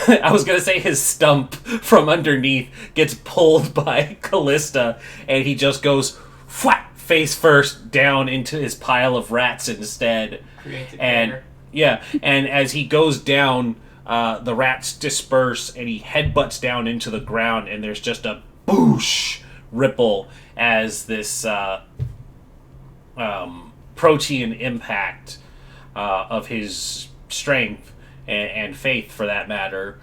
I was gonna say his stump from underneath gets pulled by Callista, and he just goes whap, face first down into his pile of rats instead. Creates a And crater. yeah, and as he goes down, the rats disperse, and he headbutts down into the ground, and there's just a boosh ripple as this protean impact of his strength and faith, for that matter,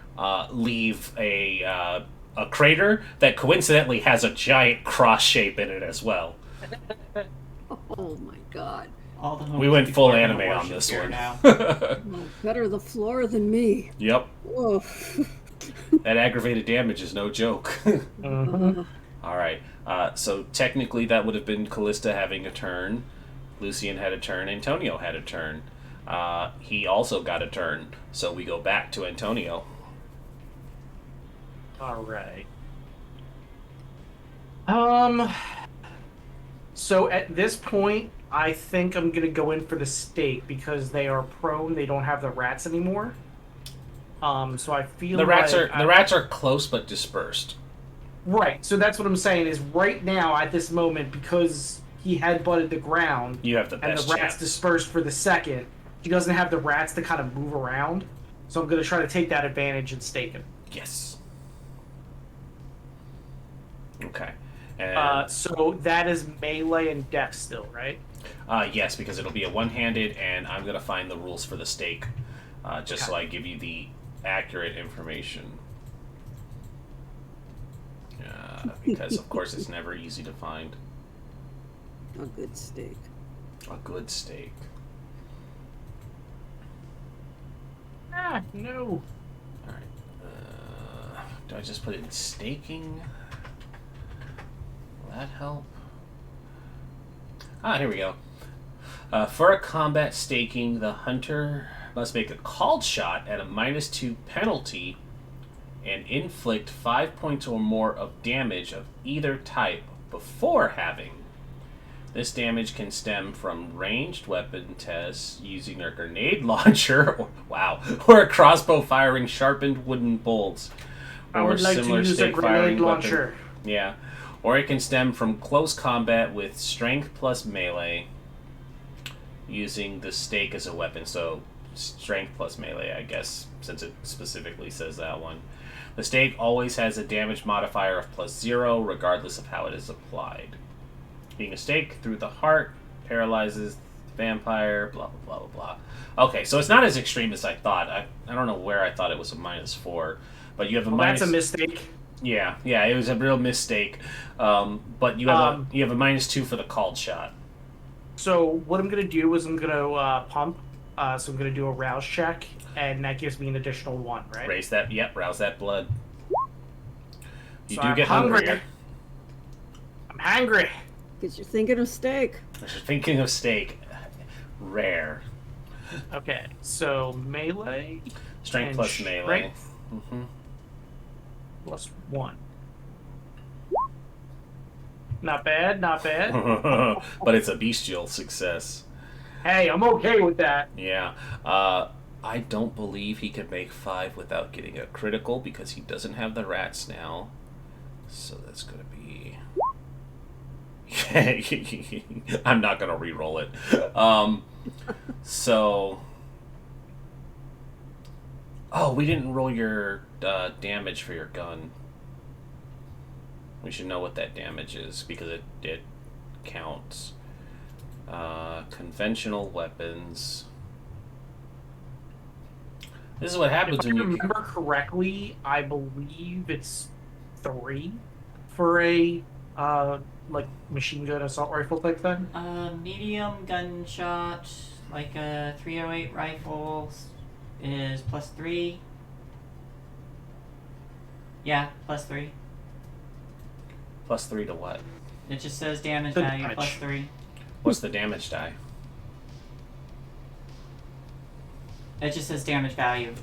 leave a crater that coincidentally has a giant cross shape in it as well. Oh my god. All the We went full people are gonna anime on worship this here one. now. Well, better the floor than me. Yep, Whoa. that aggravated damage is no joke. All right, so technically that would have been Callista having a turn. Lucian had a turn. Antonio had a turn. He also got a turn. So we go back to Antonio. All right. So at this point, I think I'm gonna go in for the stake because they are prone. They don't have the rats anymore. So I feel The rats like are close but dispersed. right. So that's what I'm saying is right now at this moment, because he headbutted the ground. You have the and best the rats chance. dispersed for the second. He doesn't have the rats to kind of move around, so I'm going to try to take that advantage and stake him. Yes. Okay. And, so that is melee and dex still, right? yes, because it'll be a one-handed, and I'm going to find the rules for the stake, just so I give you the accurate information. Because, of course, it's never easy to find A good steak. a good stake. Ah, no. Alright. Do I just put it in staking? Will that help? Ah, here we go. For a combat staking, the hunter must make a called shot at a -2 penalty and inflict 5 points or more of damage of either type before having. This damage can stem from ranged weapon tests using a grenade launcher, or a crossbow firing sharpened wooden bolts, I or would like to similar use a stake grenade firing launcher. weapon. Yeah, or it can stem from close combat with strength plus melee, using the stake as a weapon. So strength plus melee, I guess, since it specifically says that one. The stake always has a damage modifier of +0, regardless of how it is applied. Being a stake through the heart paralyzes the vampire, blah, blah, blah, blah, blah. Okay, so it's not as extreme as I thought. I don't know where I thought it was a -4, but you have a minus... That's a mistake. Yeah, it was a real mistake. But you have a -2 for the called shot. So what I'm going to do is I'm going to pump. So I'm going to do a rouse check, and that gives me an additional 1, right? Raise that, rouse that blood. You So do I'm get hungry. hungrier. I'm hungry. Because you're thinking of steak. If you're thinking of steak, rare. Okay, so melee. Strength and plus melee. strength Mm-hmm. plus 1. Not bad, not bad. But it's a bestial success. Hey, I'm okay with that. Yeah. I don't believe he can make 5 without getting a critical because he doesn't have the rats now. So that's going to be... I'm not going to re-roll it. So... Oh, we didn't roll your damage for your gun. We should know what that damage is because it counts. Conventional weapons. This is what happens If I when you remember correctly, I believe it's 3 for a like machine gun assault rifle type thing. Medium gunshot, like a 308 rifle, is +3. Yeah, +3. +3 to what? It just says damage The value damage. +3. What's the damage die? It just says damage value.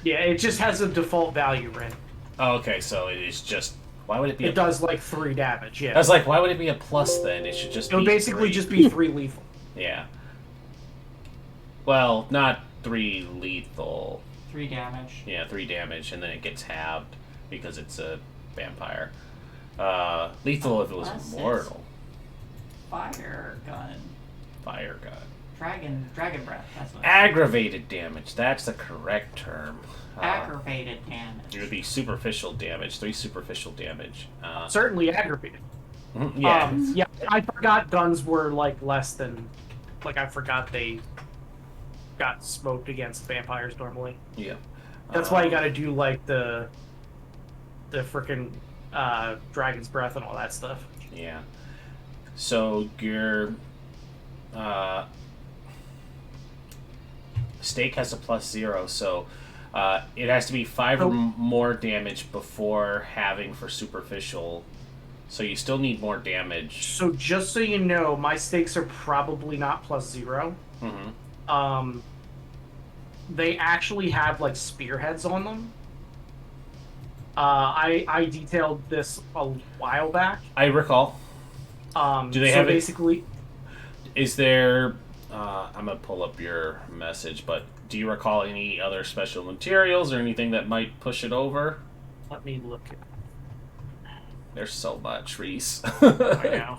Yeah, it just has a default value, right? Oh, okay, so it is just. Why would it be? It does like 3 damage. I Yeah, was like, why would it be a plus then? It should just. it would be basically 3. just be 3 lethal. Yeah. Well, not 3 lethal. 3 damage. Yeah, 3 damage, and then it gets halved because it's a vampire. Lethal if it was Unless it's mortal. Fire gun. Fire gun. Dragon breath. That's what. Aggravated damage. That's the correct term. Aggravated damage. It would be superficial damage. 3 superficial damage. Certainly aggravated. Yeah. Yeah, I forgot guns were like less than. Like I forgot they got smoked against vampires normally. Yeah. That's why you got to do like the frickin' dragon's breath and all that stuff. Yeah. So your stake has a +0, so it has to be 5 or more damage before having for superficial. So you still need more damage. So just so you know, my stakes are probably not +0. Mm-hmm. They actually have like spearheads on them. I detailed this a while back. I recall. Do they have basically? Is there? I'm gonna pull up your message, but do you recall any other special materials or anything that might push it over? Let me look. There's so much, Reese. I know.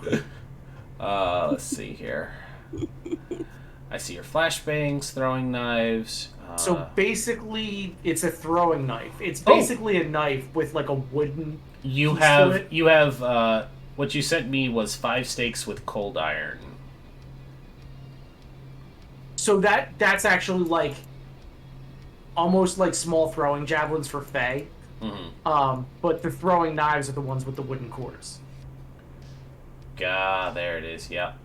Let's see here. I see your flashbangs, throwing knives. So basically, it's a throwing knife. It's basically a knife with like a wooden. You piece to it. have what you sent me was 5 stakes with cold iron. So that's actually like almost like small throwing javelins for Fae. Mm-hmm. But the throwing knives are the ones with the wooden cores. There it is. Yep.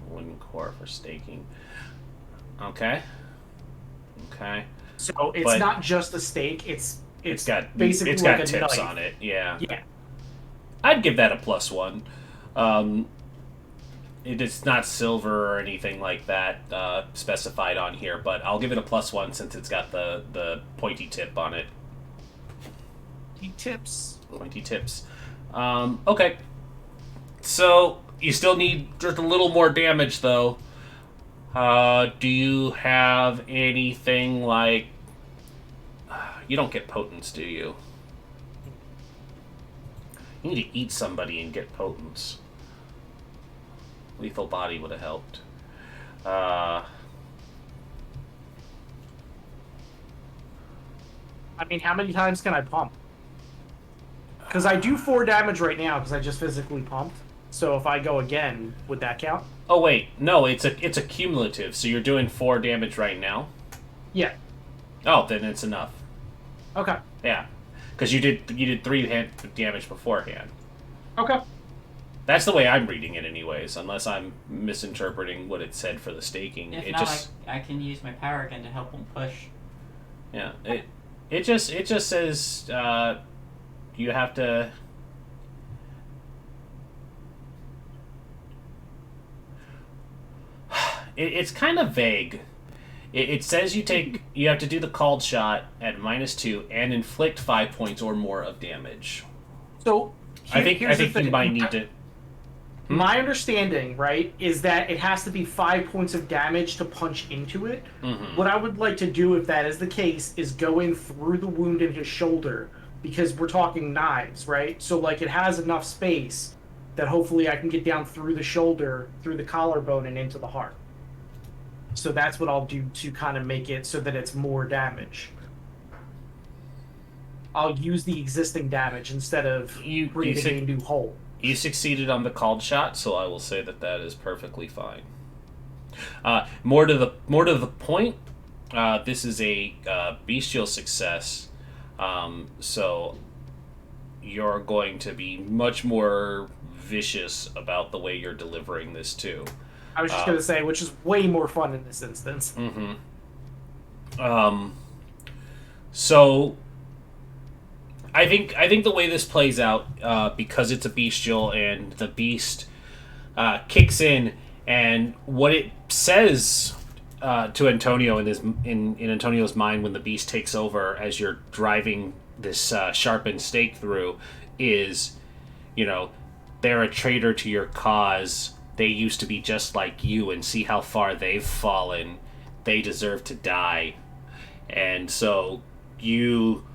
Wooden core for staking. Okay. So it's not just a stake. It's got basically it's like got a tips knife. on it. Yeah. Yeah. I'd give that a +1. It's not silver or anything like that specified on here, but I'll give it a +1 since it's got the pointy tip on it. Pointy tips. Okay. So you still need just a little more damage, though. Do you have anything like? You don't get potence, do you? You need to eat somebody and get potence. Lethal body would have helped. I mean, how many times can I pump? Because I do 4 damage right now because I just physically pumped. So if I go again, would that count? Oh wait, no, it's a cumulative. So you're doing 4 damage right now. Yeah. Oh, then it's enough. Okay. Yeah, because you did 3 damage beforehand. Okay. That's the way I'm reading it, anyways. Unless I'm misinterpreting what it said for the staking. If It not, just I can use my power gun to help him push. yeah. It just says you have to. It's kind of vague. It says you have to do the called shot at -2 and inflict 5 points or more of damage. So I think here's the thing. you might need to. My understanding, right, is that it has to be 5 points of damage to punch into it. Mm-hmm. What I would like to do, if that is the case, is go in through the wound in his shoulder, because we're talking knives, right? So, like, it has enough space that hopefully I can get down through the shoulder, through the collarbone, and into the heart. So that's what I'll do to kind of make it so that it's more damage. I'll use the existing damage instead of creating a new hole. You succeeded on the called shot, so I will say that is perfectly fine. More to the point, this is a bestial success, so you're going to be much more vicious about the way you're delivering this too. I was just going to say, which is way more fun in this instance. Mm-hmm. So I think the way this plays out, because it's a bestial and the beast kicks in, and what it says to Antonio in Antonio's mind when the beast takes over as you're driving this sharpened stake through is, they're a traitor to your cause. They used to be just like you, and see how far they've fallen. They deserve to die. And so you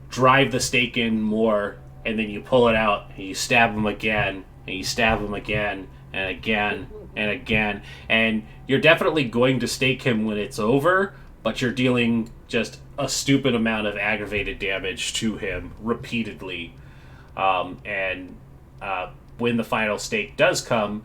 drive the stake in more, and then you pull it out, and you stab them again, and you stab them again, and again, and again. And you're definitely going to stake him when it's over, but you're dealing just a stupid amount of aggravated damage to him repeatedly. When the final stake does come,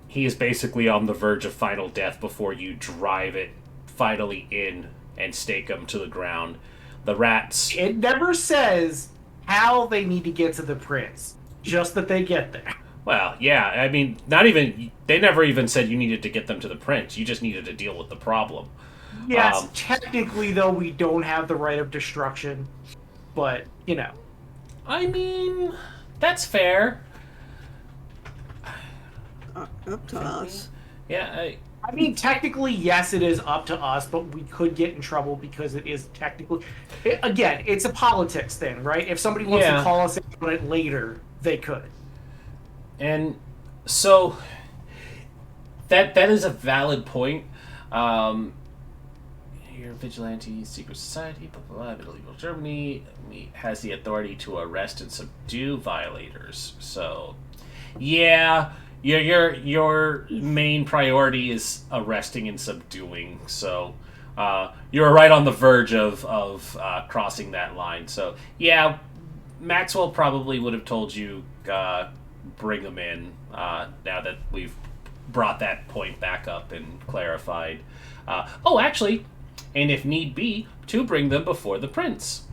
he is basically on the verge of final death before you drive it finally in and stake him to the ground. The rats... It never says how they need to get to the prince, just that they get there. Well, yeah, I mean, they never even said you needed to get them to the prince. You just needed to deal with the problem. Yes, technically, though, we don't have the right of destruction, but, I mean, that's fair. Up to us. Yeah, I mean, technically, yes, it is up to us, but we could get in trouble because it is technically... Again, it's a politics thing, right? If somebody wants to call us on it later, they could. And so, that is a valid point. Here, vigilante, secret society, blah, blah, blah, illegal Germany has the authority to arrest and subdue violators. So, yeah... Your main priority is arresting and subduing. So you're right on the verge of crossing that line. So yeah, Maxwell probably would have told you bring them in. Now that we've brought that point back up and clarified. Actually, and if need be, to bring them before the prince.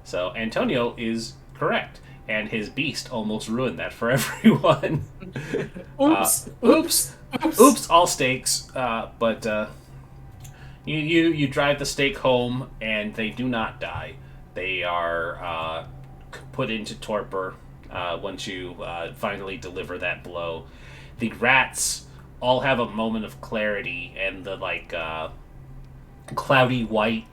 So Antonio is correct. And his beast almost ruined that for everyone. Oops! All stakes. But you drive the stake home, and they do not die. They are put into torpor once you finally deliver that blow. The rats all have a moment of clarity, and the cloudy white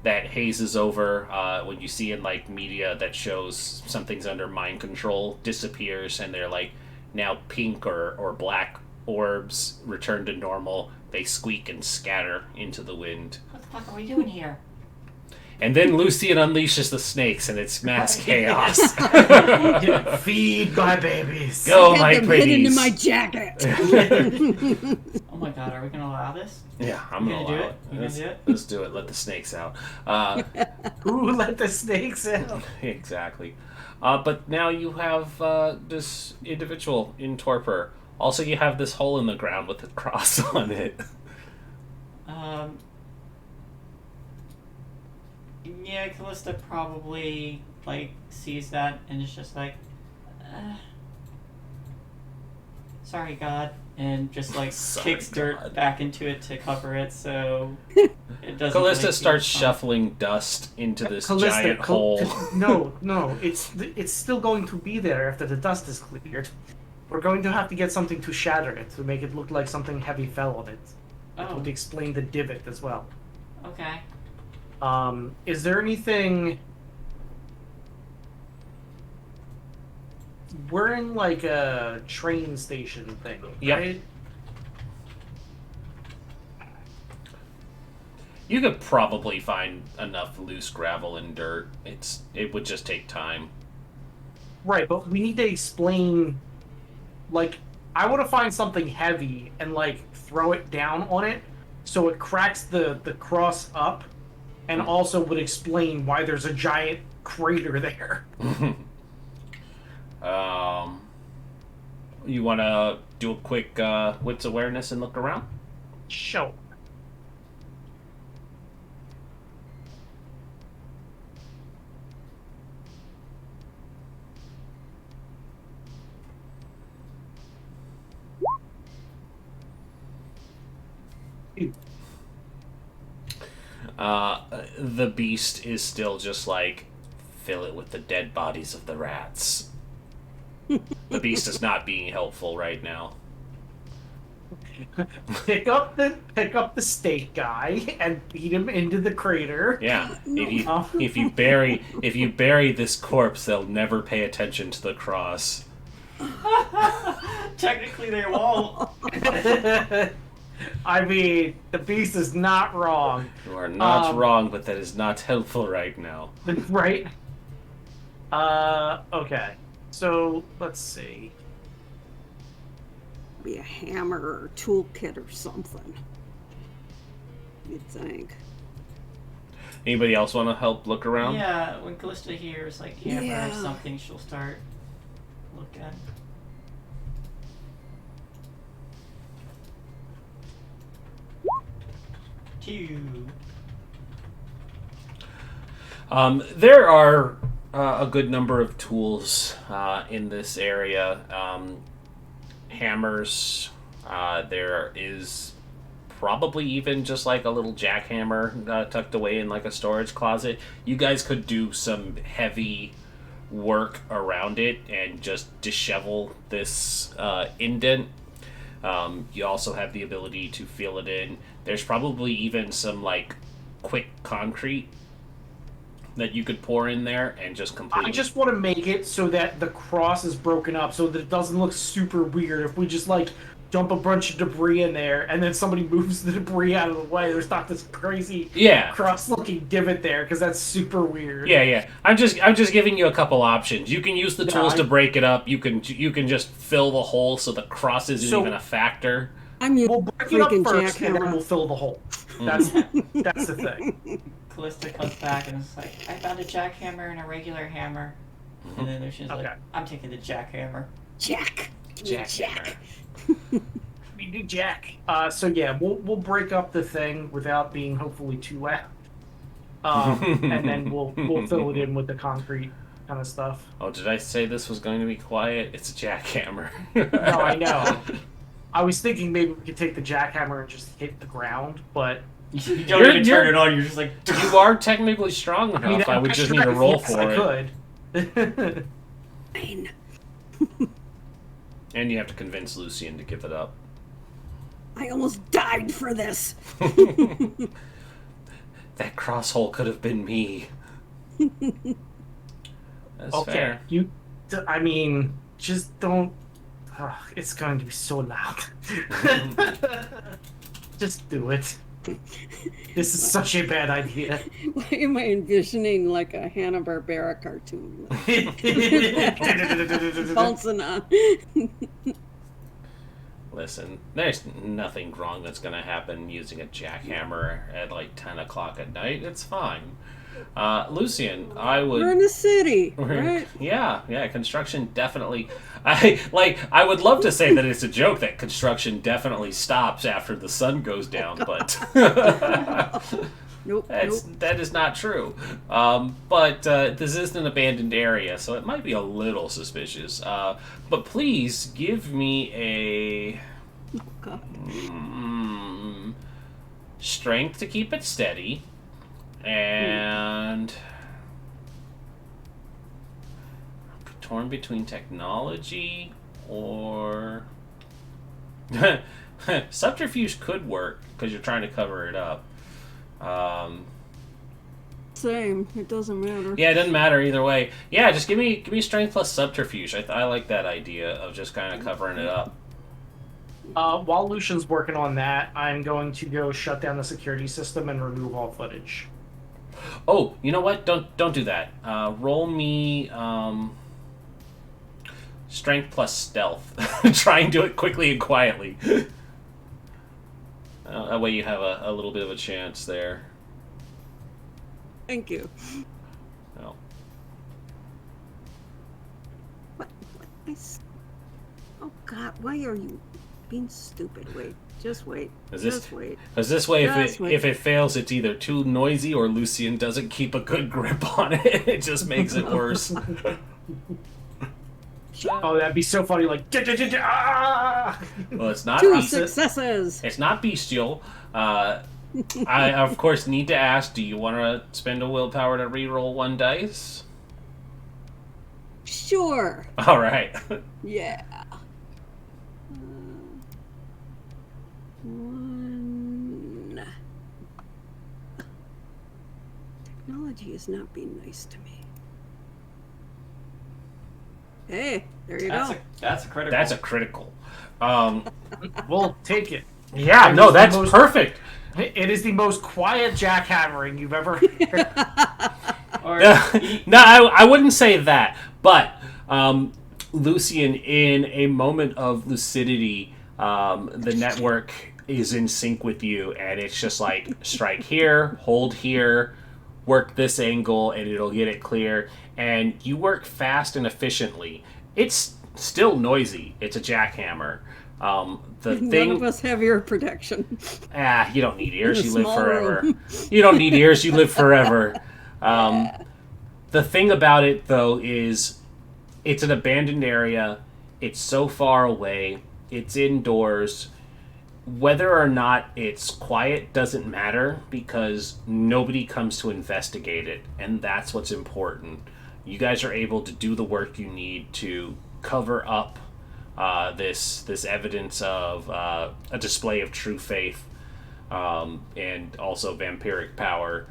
that hazes over when you see in media that shows something's under mind control disappears, and they're now pink or black orbs return to normal. They squeak and scatter into the wind. What the fuck are we doing here? And then Lucian unleashes the snakes, and it's mass chaos. Feed my babies. Go, I my had them hidden in pretties. my jacket. Oh my god, are we gonna allow this? Yeah, I'm You gonna gonna do allow it? it. You gonna do it? Let's do it. Let the snakes out. Who let the snakes in? Exactly. But now you have this individual in torpor. Also, you have this hole in the ground with a cross on it. Yeah, Callista probably sees that and is just sorry, God, and just Sorry, kicks dirt God. back into it to cover it, so it doesn't. Callista really starts seem fun. shuffling dust into this Callista, giant hole. No, it's still going to be there after the dust is cleared. We're going to have to get something to shatter it to make it look like something heavy fell on it. That Oh, would explain the divot as well. okay. Is there anything? We're in a train station thing, Yep. right? You could probably find enough loose gravel and dirt. It would just take time. Right, but we need to explain. I want to find something heavy and throw it down on it, so it cracks the cross up, and also would explain why there's a giant crater there. You want to do a quick wits awareness and look around? Sure. The beast is still just fill it with the dead bodies of the rats. The beast is not being helpful right now. Pick up the stake guy and beat him into the crater. Yeah, if you bury this corpse, they'll never pay attention to the cross. Technically, they won't. I mean, the beast is not wrong. You are not wrong, but that is not helpful right now. Right? Okay. So, let's see. Be a hammer or a toolkit or something. You'd think. Anybody else want to help look around? Yeah, when Callista hears hammer or Yeah. something, she'll start looking. Two. There are a good number of tools in this area. Hammers. There is probably even just a little jackhammer tucked away in a storage closet. You guys could do some heavy work around it and just dishevel this indent. You also have the ability to fill it in. There's probably even some quick concrete that you could pour in there and just completely... I just want to make it so that the cross is broken up so that it doesn't look super weird. If we just dump a bunch of debris in there, and then somebody moves the debris out of the way. There's not this crazy cross-looking divot there, because that's super weird. Yeah. I'm just giving you a couple options. You can use the tools to break it up. You can just fill the hole so the cross isn't even a factor. We'll break it up first, and then we'll fill the hole. That's the thing. Callista comes back and is like, I found a jackhammer and a regular hammer. And then Lucian's like, I'm taking the jackhammer. Jackhammer. We do Jack. So yeah, we'll break up the thing without being hopefully too loud. And then we'll fill it in with the concrete kind of stuff. Oh, did I say this was going to be quiet? It's a jackhammer. No, I know. I was thinking maybe we could take the jackhammer and just hit the ground, but you don't even turn it on. You're just like, you are technically strong enough. I would just need to roll for it. I could. Fine. And you have to convince Lucian to give it up. I almost died for this. That cross hole could have been me. That's fair. Just don't. It's going to be so loud. Just do it. This is such a bad idea. Why am I envisioning like a Hanna-Barbera cartoon? Bouncing on. Listen, there's nothing wrong that's going to happen using a jackhammer at like 10 o'clock at night. It's fine. Lucian, I would... We're in a city, right? Yeah, construction definitely... I would love to say that it's a joke that construction definitely stops after the sun goes down, but... Nope. That is not true. But this is an abandoned area, so it might be a little suspicious. But please give me a... Oh, God. Strength to keep it steady. And... torn between technology or... Subterfuge could work, because you're trying to cover it up. Same. It doesn't matter. Yeah, it doesn't matter either way. Yeah, just give me strength plus subterfuge. I like that idea of just kind of covering it up. While Lucian's working on that, I'm going to go shut down the security system and remove all footage. Oh, you know what? Don't do that. Roll me strength plus stealth. Try and do it quickly and quietly. That way you have a little bit of a chance there. Thank you. No. What? Oh, God, why are you being stupid? Wait. Just wait. Just wait. Because this way, if it fails, it's either too noisy or Lucian doesn't keep a good grip on it. It just makes it worse. Oh, that'd be so funny! Like, ah! Well, it's not 2 successes. It's not bestial. I of course need to ask: do you want to spend a willpower to reroll 1 dice? Sure. All right. Yeah. 1. Technology is not being nice to me. Hey, there you go. That's a critical. That's a critical. We'll take it. Yeah, no, that's perfect. It is the most quiet jackhammering you've ever heard. No, I wouldn't say that, but Lucian, in a moment of lucidity, the network is in sync with you, and it's just like, strike here, hold here, work this angle, and it'll get it clear. And you work fast and efficiently. It's still noisy. It's a jackhammer. None of us have ear protection. You don't need ears. You live forever. You don't need ears. You live forever. The thing about it, though, is it's an abandoned area. It's so far away. It's indoors. Whether or not it's quiet doesn't matter, because nobody comes to investigate it, and that's what's important. You guys are able to do the work you need to cover up this evidence of a display of true faith and also vampiric power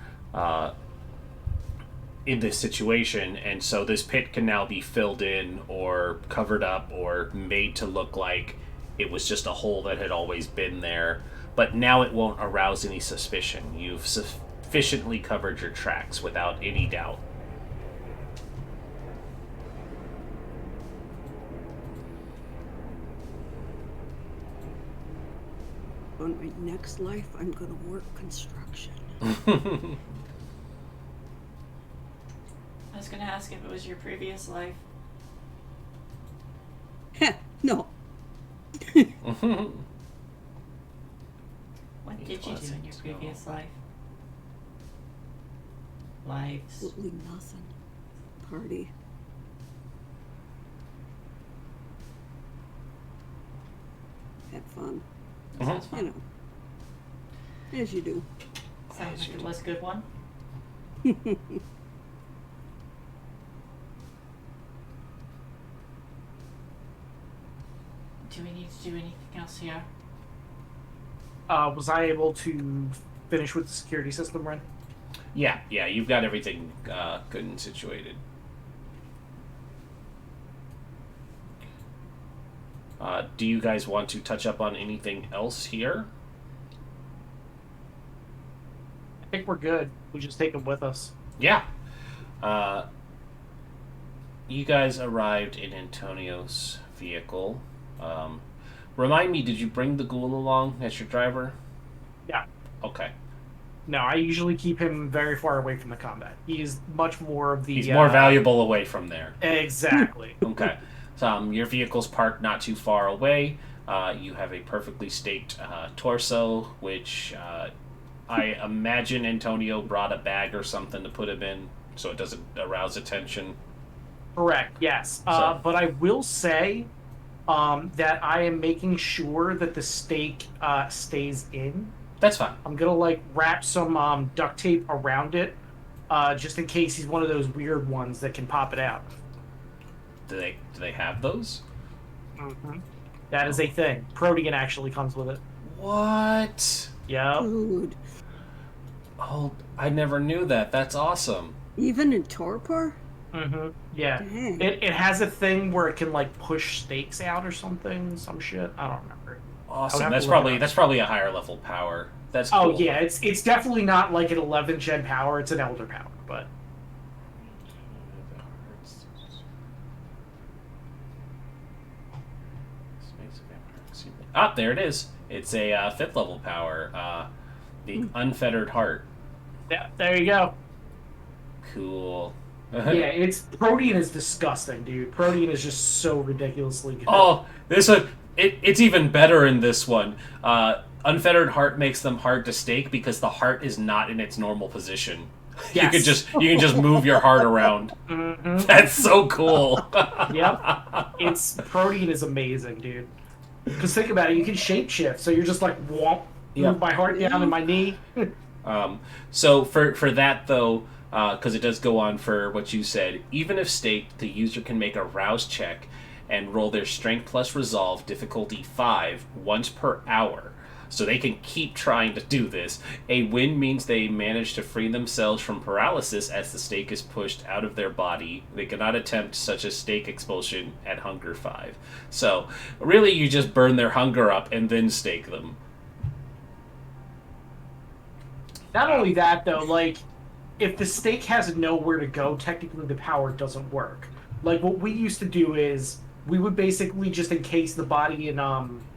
in this situation. And so this pit can now be filled in or covered up or made to look like it was just a hole that had always been there. But now it won't arouse any suspicion. You've sufficiently covered your tracks without any doubt. On my next life, I'm gonna work construction. I was gonna ask if it was your previous life. Heh, no. What did you do in your previous life? Lives. Absolutely nothing. Party. Had fun. Sounds You fun. know. As you do. Sounds like it was a good one. Do we need to do anything else here? Was I able to finish with the security system, Ren? Yeah, you've got everything good and situated. Do you guys want to touch up on anything else here? I think we're good. We just take them with us. Yeah. You guys arrived in Antonio's vehicle. Remind me, did you bring the ghoul along as your driver? Yeah. Okay. No, I usually keep him very far away from the combat. He is much more of the... He's more valuable away from there. Exactly. Okay. So, your vehicle's parked not too far away. You have a perfectly staked torso, which I imagine Antonio brought a bag or something to put him in so it doesn't arouse attention. Correct, yes. But I will say that I am making sure that the stake stays in. That's fine. I'm going to, wrap some duct tape around it, just in case he's one of those weird ones that can pop it out. Do they have those? Mm-hmm. That is a thing. Protean actually comes with it. What? Yep. Dude. Oh, I never knew that. That's awesome. Even in torpor? Mm-hmm. Yeah. Dang. It has a thing where it can push stakes out or something. Some shit. I don't remember. Awesome. That's probably a higher level power. That's cool. Oh yeah, it's definitely not like an 11 gen power. It's an elder power, but. Ah, there it is. It's a 5th level power. The Unfettered Heart. Yeah, there you go. Cool. Yeah, Protean is disgusting, dude. Protean is just so ridiculously good. Oh, this one. It's even better in this one. Unfettered Heart makes them hard to stake because the heart is not in its normal position. Yes. You can just move your heart around. Mm-hmm. That's so cool. Yep. Protean is amazing, dude. Because think about it, you can shapeshift, so you're just womp, move my heart down in my knee. So for that though, because it does go on for what you said, even if staked, the user can make a rouse check and roll their strength plus resolve difficulty 5 once per hour. So they can keep trying to do this. A win means they manage to free themselves from paralysis as the stake is pushed out of their body. They cannot attempt such a stake expulsion at hunger 5. So really you just burn their hunger up and then stake them. Not only that, though, if the stake has nowhere to go, technically the power doesn't work. What we used to do is, we would basically just encase the body in,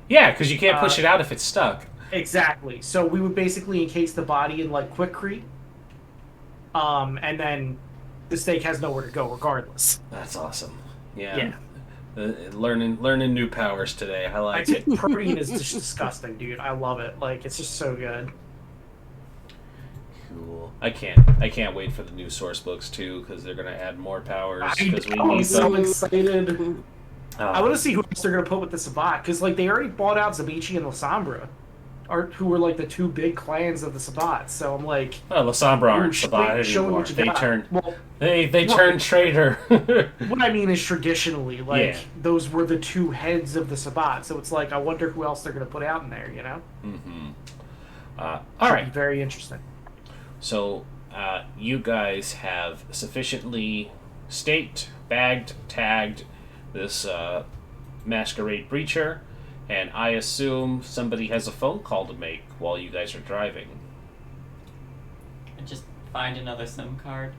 Yeah, because you can't push it out if it's stuck. Exactly. So we would basically encase the body in, Quickcrete, and then the stake has nowhere to go regardless. That's awesome. Yeah. Learning new powers today. I like it. Protean is just disgusting, dude. I love it. It's just so good. Cool. I can't wait for the new source books too, because they're gonna add more powers. Because we I'm need so them. excited. I want to see who else they're gonna put with the Sabbat, because they already bought out Zabichi and Lasombra, who were the two big clans of the Sabbat. So I'm Lasombra aren't Sabbat show me anymore. what you They got. turned. Well, They turned traitor. what I mean is traditionally, Yeah. those were the two heads of the Sabbat. So it's I wonder who else they're gonna put out in there. You know. Mm-hmm. All Should right. be very interesting. So you guys have sufficiently staked, bagged, tagged this masquerade breacher, And I assume somebody has a phone call to make while you guys are driving. And just find another SIM card.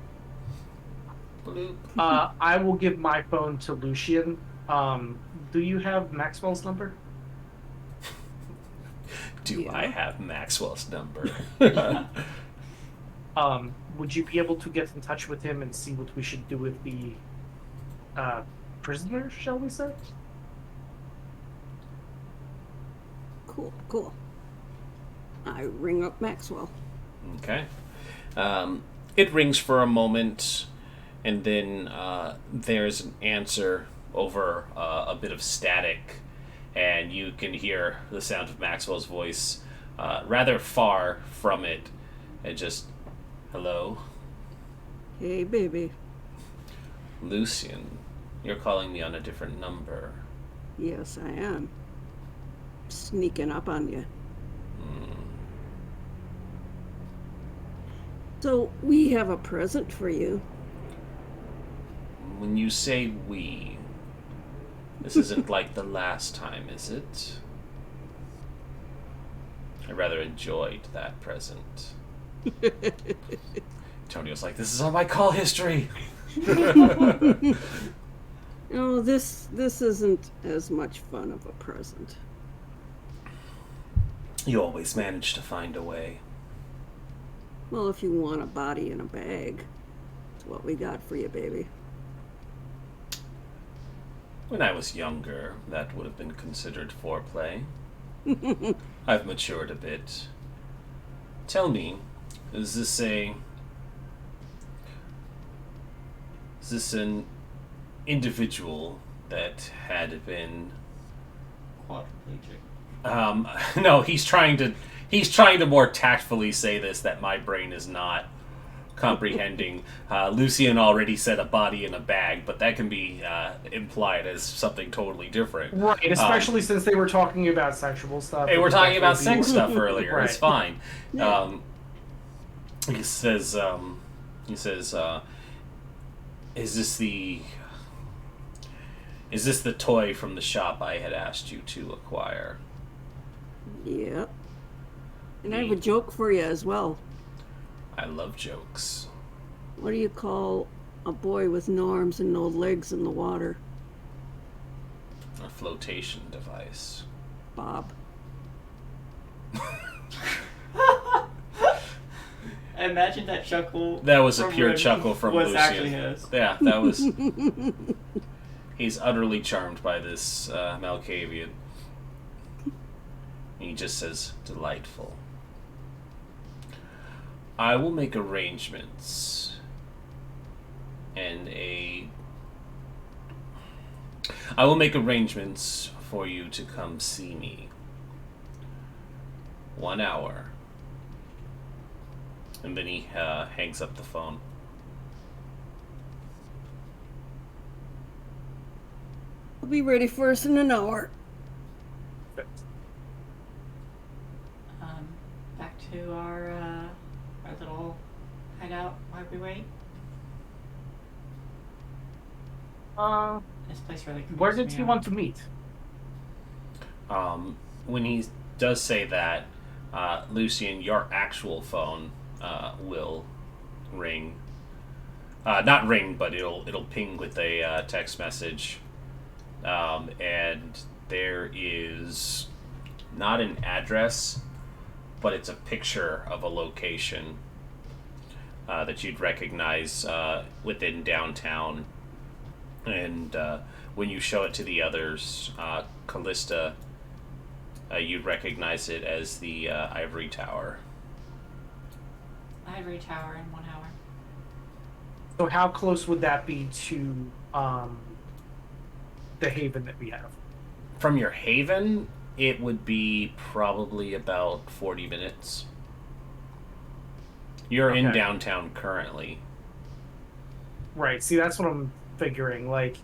Bloop. I will give my phone to Lucian. Do you have Maxwell's number? Do I have Maxwell's number? Would you be able to get in touch with him and see what we should do with the prisoner, shall we say? Cool. I ring up Maxwell. Okay. It rings for a moment, and then there's an answer over a bit of static, and you can hear the sound of Maxwell's voice rather far from it, and just, hello? Hey, baby. Lucian, you're calling me on a different number. Yes, I am. Sneaking up on you. So, we have a present for you. When you say we, this isn't like the last time, is it? I rather enjoyed that present. Antonio's like, this is on my call history. No, this isn't as much fun of a present. You always manage to find a way. Well, if you want a body in a bag, it's what we got for you, baby. When I was younger, that would have been considered foreplay. I've matured a bit. Tell me, is this an individual that had been Quadriplegic. no, he's trying to more tactfully say this that my brain is not comprehending. Lucian already said a body in a bag, but that can be implied as something totally different. Right, especially since they were talking about sexual stuff. Hey, we're talking about sex stuff earlier. Right. It's fine. Yeah. He says, is this the toy from the shop I had asked you to acquire? Yep. And I have a joke for you as well. I love jokes. What do you call a boy with no arms and no legs in the water? A flotation device. Bob. Imagine that chuckle. That was a from pure Rim was from was Lucian. actually his. Yeah, that was. He's utterly charmed by this Malkavian. He just says, delightful. I will make arrangements I will make arrangements for you to come see me. 1 hour. And then he hangs up the phone. I'll be ready for us in an hour. Back to our little hideout while we wait. This place really creeps Where did me he out. want to meet? When he does say that, Lucian, your actual phone will ring. Not ring, but it'll ping with a text message. And there is not an address, but it's a picture of a location that you'd recognize within downtown. And when you show it to the others, Callista, you'd recognize it as the Ivory Tower. Ivory Tower in 1 hour. So how close would that be to the haven that we have? From your haven, it would be probably about 40 minutes. You're in Okay. downtown currently. Right, see, that's what I'm figuring. Like,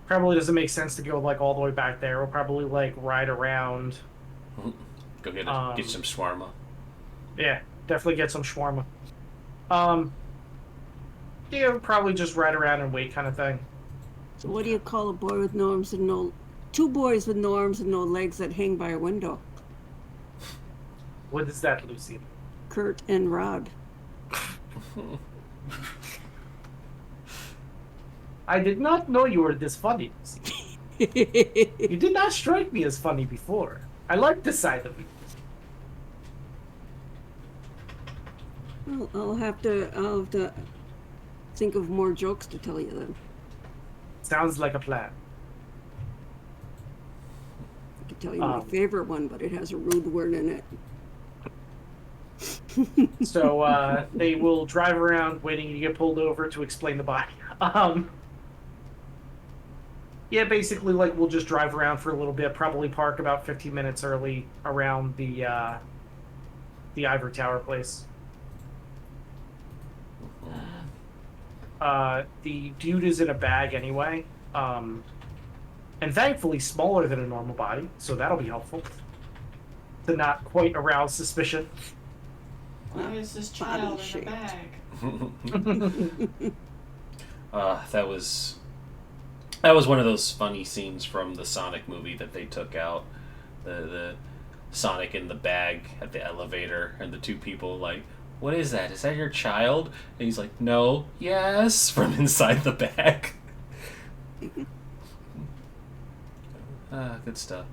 probably doesn't make sense to go, like, all the way back there. We'll probably, like, ride around. Go get some shawarma. Yeah, definitely get some shawarma. Yeah, we'll probably just ride around and wait kind of thing. So what do you call a boy with no arms and no Two boys with no arms and no legs that hang by a window. What is that, Lucy? Kurt and Rod. I did not know you were this funny, Lucy. You did not strike me as funny before. I like this side of you. Well, I'll have to think of more jokes to tell you then. Sounds like a plan. I could tell you my favorite one, but it has a rude word in it. So they will drive around waiting to get pulled over to explain the body. Yeah, basically, like, we'll just drive around for a little bit, probably park about 15 minutes early around the Ivory Tower place. The dude is in a bag anyway, and thankfully smaller than a normal body, so that'll be helpful to not quite arouse suspicion. Why is this child in a bag? That was one of those funny scenes from the Sonic movie that they took out. The Sonic in the bag at the elevator, and the two people like, "What is that? Is that your child?" And he's like, "No, yes," from inside the bag. Good stuff.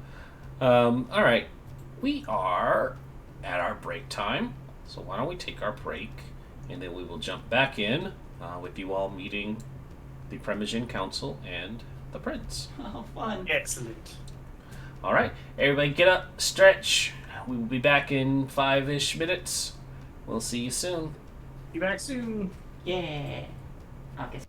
All right, we are at our break time, so why don't we take our break, and then we will jump back in with you all meeting the Primogen Council and the Prince. Oh, fun. Excellent. All right, everybody get up, stretch. We will be back in 5-ish minutes. We'll see you soon. Be back soon. Yeah. Okay.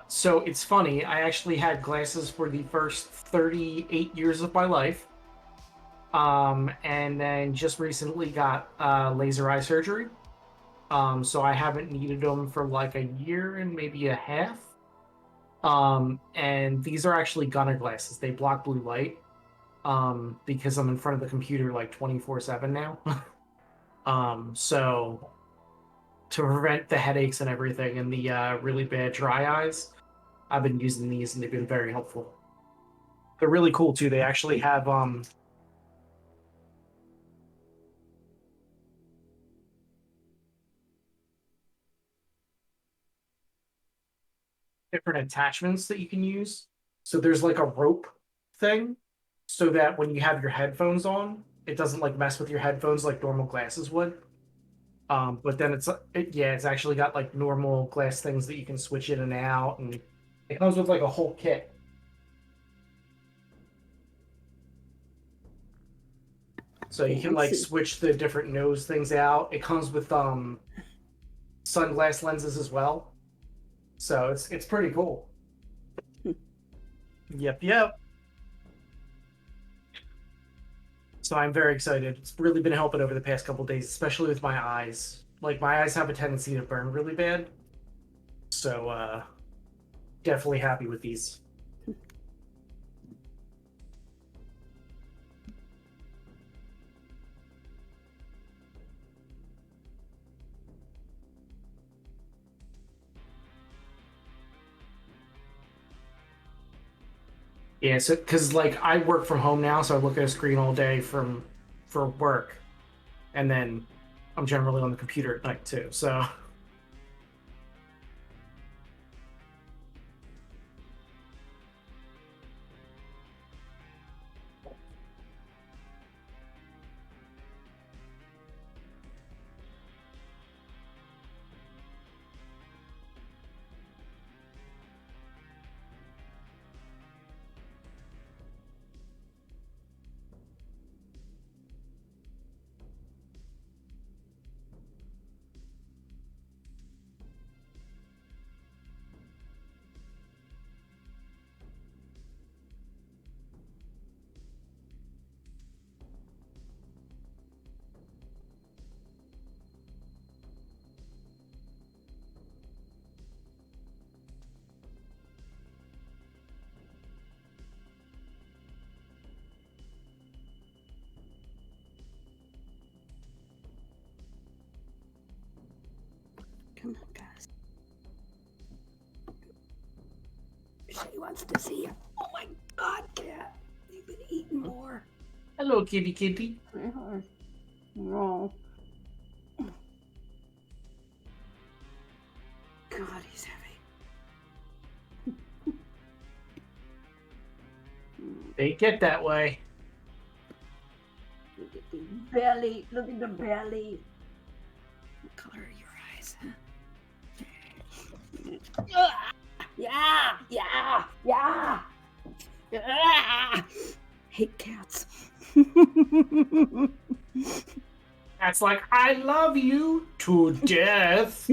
So it's funny. I actually had glasses for the first 38 years of my life. And then just recently got laser eye surgery. So I haven't needed them for like a year and maybe a half. And these are actually gunner glasses. They block blue light. Because I'm in front of the computer like 24/7 now. So to prevent the headaches and everything and the really bad dry eyes, I've been using these and they've been very helpful. They're really cool too. They actually have different attachments that you can use. So there's like a rope thing so that when you have your headphones on, it doesn't like mess with your headphones like normal glasses would. But then it's actually got like normal glass things that you can switch in and out, and it comes with like a whole kit. So you can like Fancy. switch the different nose things out. It comes with sunglass lenses as well. So it's pretty cool. Yep. So I'm very excited. It's really been helping over the past couple days, especially with my eyes. Like my eyes have a tendency to burn really bad. So definitely happy with these. Yeah, so because like I work from home now, so I look at a screen all day for work, and then I'm generally on the computer at night too. So Come on, guys. She wants to see you. Oh my God, cat! You've been eating more. hello, kitty. No. God, he's heavy. They get that way. Look at the belly. Look at the belly. What color are your eyes? Yeah. Hate cats. That's like I love you to death.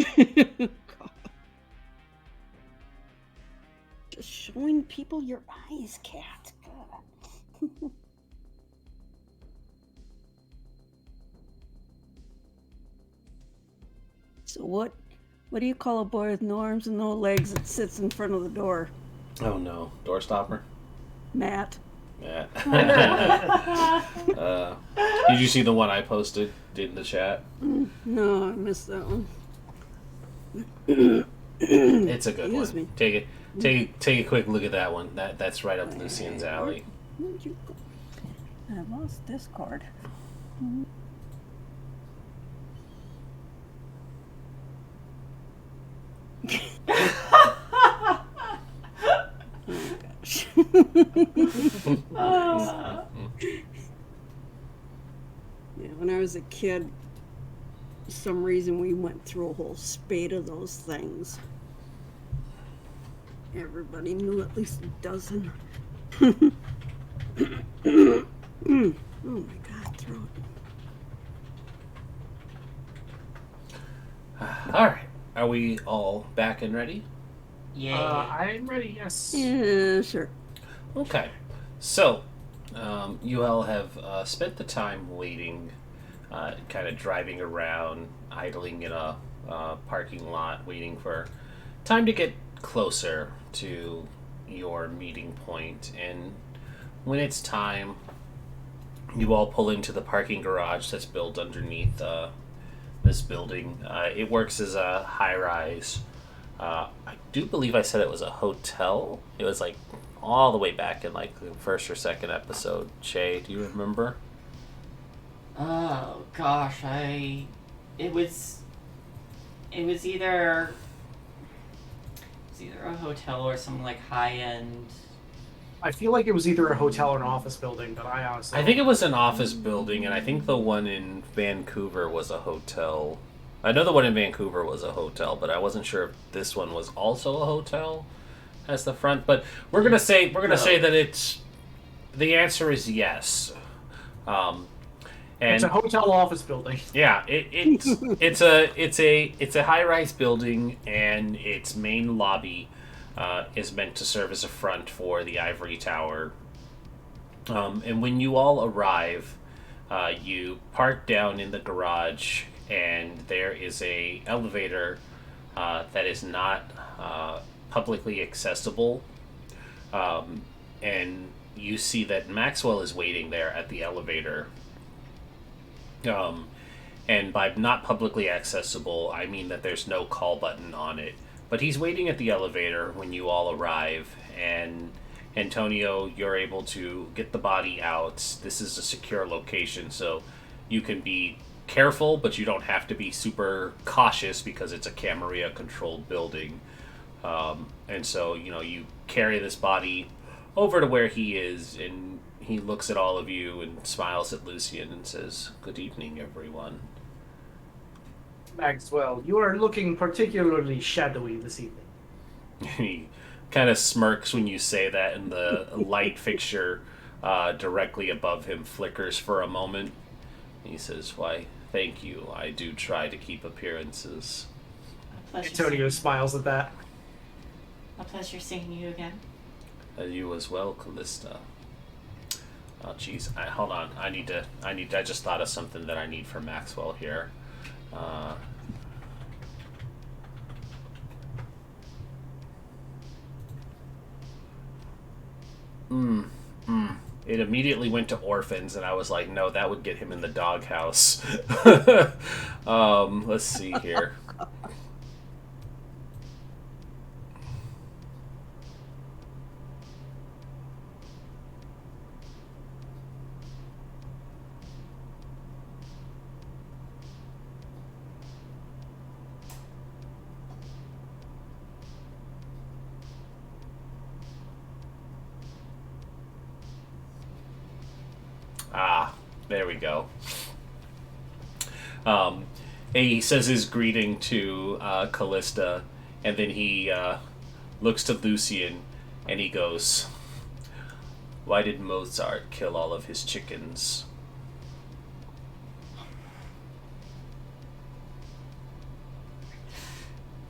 Just showing people your eyes, cat. God. So what do you call a boy with no arms and no legs that sits in front of the door? Oh no, door stopper. Matt. Yeah. Did you see the one I posted in the chat? No, I missed that one. It's a good Excuse one. me. Take a quick look at that one. That's right up Lucian's alley. Where'd you go? I lost Discord. Oh gosh. Yeah, when I was a kid, for some reason we went through a whole spate of those things. Everybody knew at least a dozen. Oh my God, throat. All right, are we all back and ready? Yeah. I'm ready, yes. Yeah, sure. Okay, so you all have spent the time waiting, kind of driving around, idling in a parking lot, waiting for time to get closer to your meeting point. And when it's time, you all pull into the parking garage that's built underneath this building. It works as a high-rise. I do believe I said it was a hotel. It was like all the way back in like the first or second episode. Shay, do you remember? Oh gosh, it was either a hotel or some like high end. I feel like it was either a hotel or an office building, but I honestly... I think it was an office building, and I think the one in Vancouver was a hotel. I know the one in Vancouver was a hotel, but I wasn't sure if this one was also a hotel as the front. But we're gonna say that it's the answer is yes. And it's a hotel office building. yeah, it's a high-rise building, and its main lobby is meant to serve as a front for the ivory tower. And when you all arrive, you park down in the garage, and there is a elevator that is not publicly accessible. And you see that Maxwell is waiting there at the elevator. And by not publicly accessible, I mean that there's no call button on it. But he's waiting at the elevator when you all arrive, and Antonio, you're able to get the body out. This is a secure location, so you can be careful, but you don't have to be super cautious because it's a Camerilla-controlled building. And so, you carry this body over to where he is, and he looks at all of you and smiles at Lucian and says, "Good evening, everyone." Maxwell, you are looking particularly shadowy this evening. He kind of smirks when you say that, and the light fixture directly above him flickers for a moment. He says, "Why, thank you. I do try to keep appearances." Antonio smiles at that. A pleasure seeing you again. You as well, Callista. Oh, jeez. Hold on. I just thought of something that I need for Maxwell here. It immediately went to orphans, and I was like, no, that would get him in the doghouse. Let's see here. There we go. He says his greeting to Callista, and then he looks to Lucian, and he goes, "Why did Mozart kill all of his chickens?"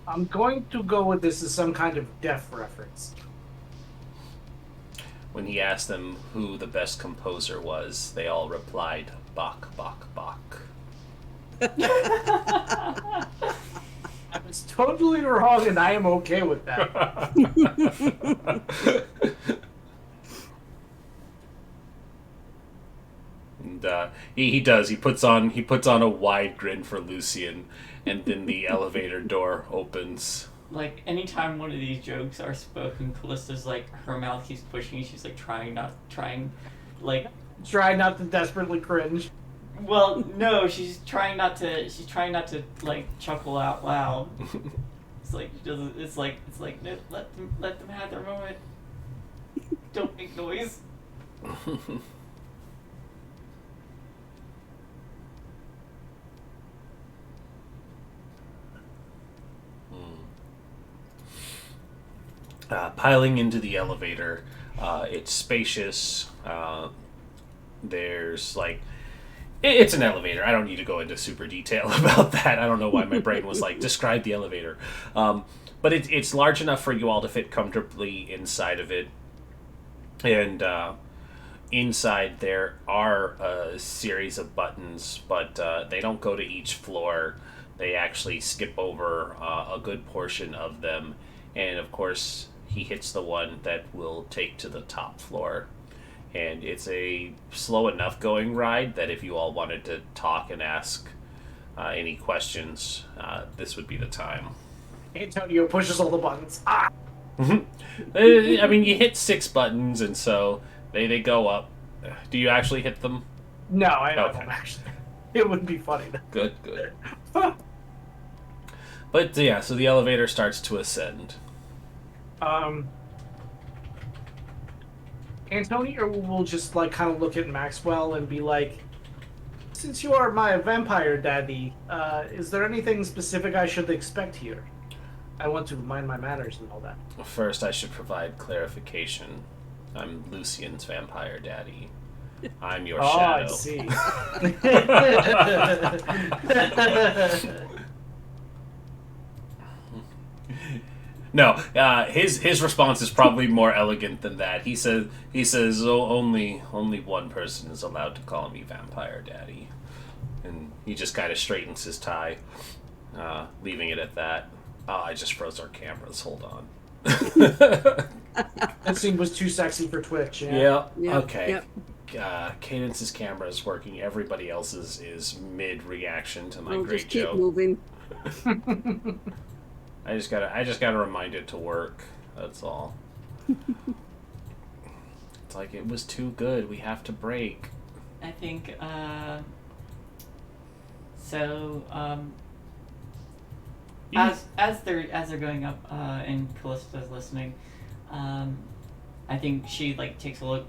I'm going to go with this as some kind of deaf reference. When he asked them who the best composer was, they all replied, "Bach, Bach, Bach." I was totally wrong, and I am okay with that. And he does. He puts on a wide grin for Lucian, and then the elevator door opens. Like, anytime one of these jokes are spoken, Callista's like, her mouth keeps pushing, she's like try not to desperately cringe. Well, no, she's trying not to like chuckle out loud. It's like she doesn't. It's like no, let them have their moment. Don't make noise. Piling into the elevator, it's spacious. There's like, it's an elevator. I don't need to go into super detail about that. I don't know why my brain was like, describe the elevator. but it's large enough for you all to fit comfortably inside of it. And inside there are a series of buttons, but they don't go to each floor. They actually skip over a good portion of them. And of course, he hits the one that will take to the top floor. And it's a slow enough going ride that if you all wanted to talk and ask any questions, this would be the time. Antonio pushes all the buttons. Ah! I mean, you hit 6 buttons, and so they go up. Do you actually hit them? No, I don't Okay. actually. It would be funny. Good. But yeah, so the elevator starts to ascend. Antonio will just like kind of look at Maxwell and be like, "Since you are my vampire daddy, is there anything specific I should expect here? I want to mind my manners and all that." First, I should provide clarification. I'm Lucian's vampire daddy. I'm your shadow. I see. No, his response is probably more elegant than that. He says, oh, only one person is allowed to call me vampire daddy, and he just kind of straightens his tie, leaving it at that. Oh, I just froze our cameras. Hold on. That scene was too sexy for Twitch. Yeah. Yep, Okay. yep. Cadence's camera is working. Everybody else's is mid reaction to my I'll great just keep joke. moving. I just gotta remind it to work. That's all. It's like it was too good. We have to break. I think, as they're going up, and Callista's listening, I think she takes a look,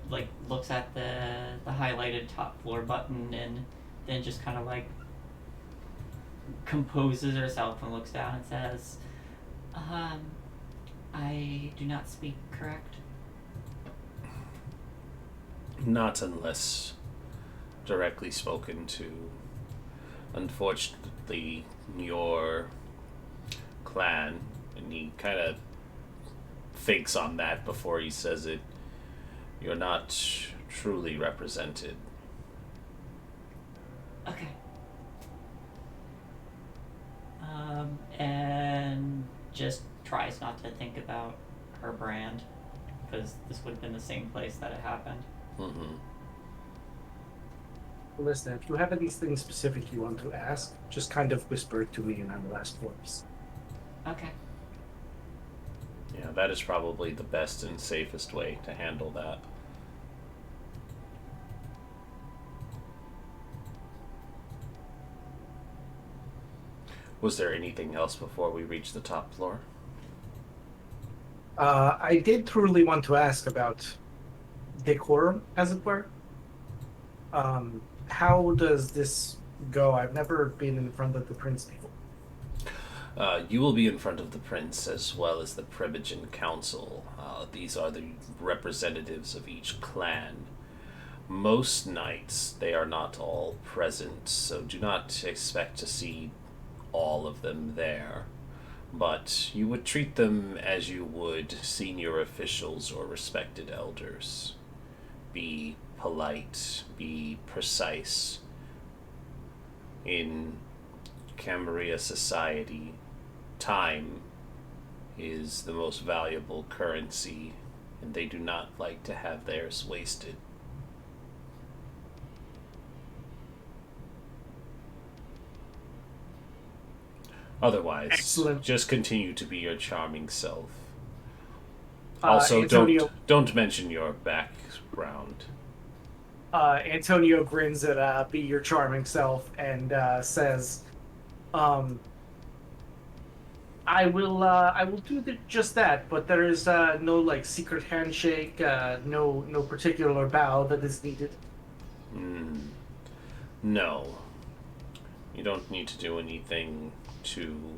looks at the highlighted top floor button, and then just kind of composes herself and looks down and says, I do not speak, correct? Not unless directly spoken to. Unfortunately, your clan, and he kind of thinks on that before he says it, you're not truly represented. Okay. And just tries not to think about her brand, because this would have been the same place that it happened. Mm-hmm. Listen, if you have any things specific you want to ask, just kind of whisper it to me in my last voice. Okay. Yeah, that is probably the best and safest way to handle that. Was there anything else before we reached the top floor? I did truly want to ask about decorum, as it were. How does this go? I've never been in front of the prince before. You will be in front of the prince as well as the Privigen Council. These are the representatives of each clan. Most nights they are not all present, so do not expect to see all of them there. But you would treat them as you would senior officials or respected elders. Be polite, be precise. In Camerilla society, time is the most valuable currency, and they do not like to have theirs wasted. Otherwise, Excellent. just continue to be your charming self. Also, Antonio, don't mention your background. Antonio grins at be your charming self and says, I will do just that, but there is no secret handshake, no particular bow that is needed. No. You don't need to do anything too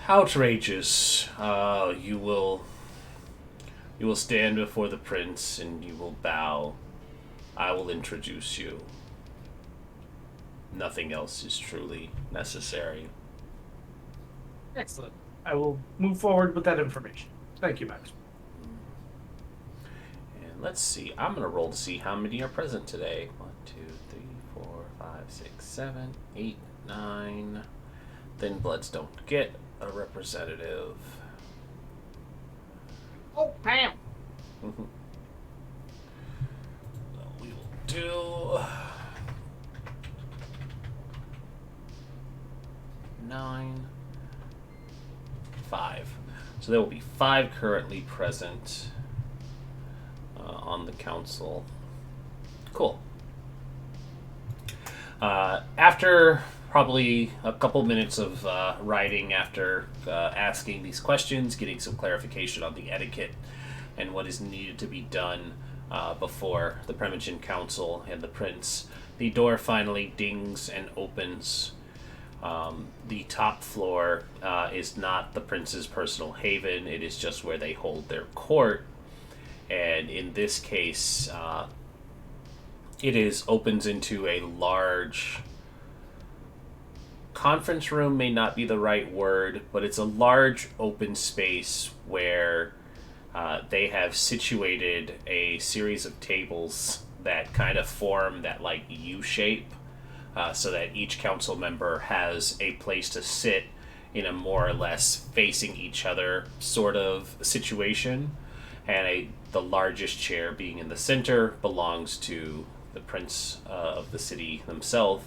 outrageous. You will stand before the prince and you will bow. I will introduce you. Nothing else is truly necessary. Excellent. I will move forward with that information. Thank you, Max. And let's see. I'm going to roll to see how many are present today. 1, 2, 3, 4, 5, 6, 7, 8, 9. Thin Bloods don't get a representative. Oh, damn. So we will do 9, 5. So there will be 5 currently present on the council. Cool. After probably a couple minutes of writing, after asking these questions, getting some clarification on the etiquette and what is needed to be done before the Primogen Council and the Prince, the door finally dings and opens. The top floor is not the Prince's personal haven. It is just where they hold their court. And in this case, it opens into a large conference room. May not be the right word, but it's a large open space where they have situated a series of tables that kind of form that like U shape, so that each council member has a place to sit in a more or less facing each other sort of situation, and the largest chair being in the center belongs to the Prince of the city himself.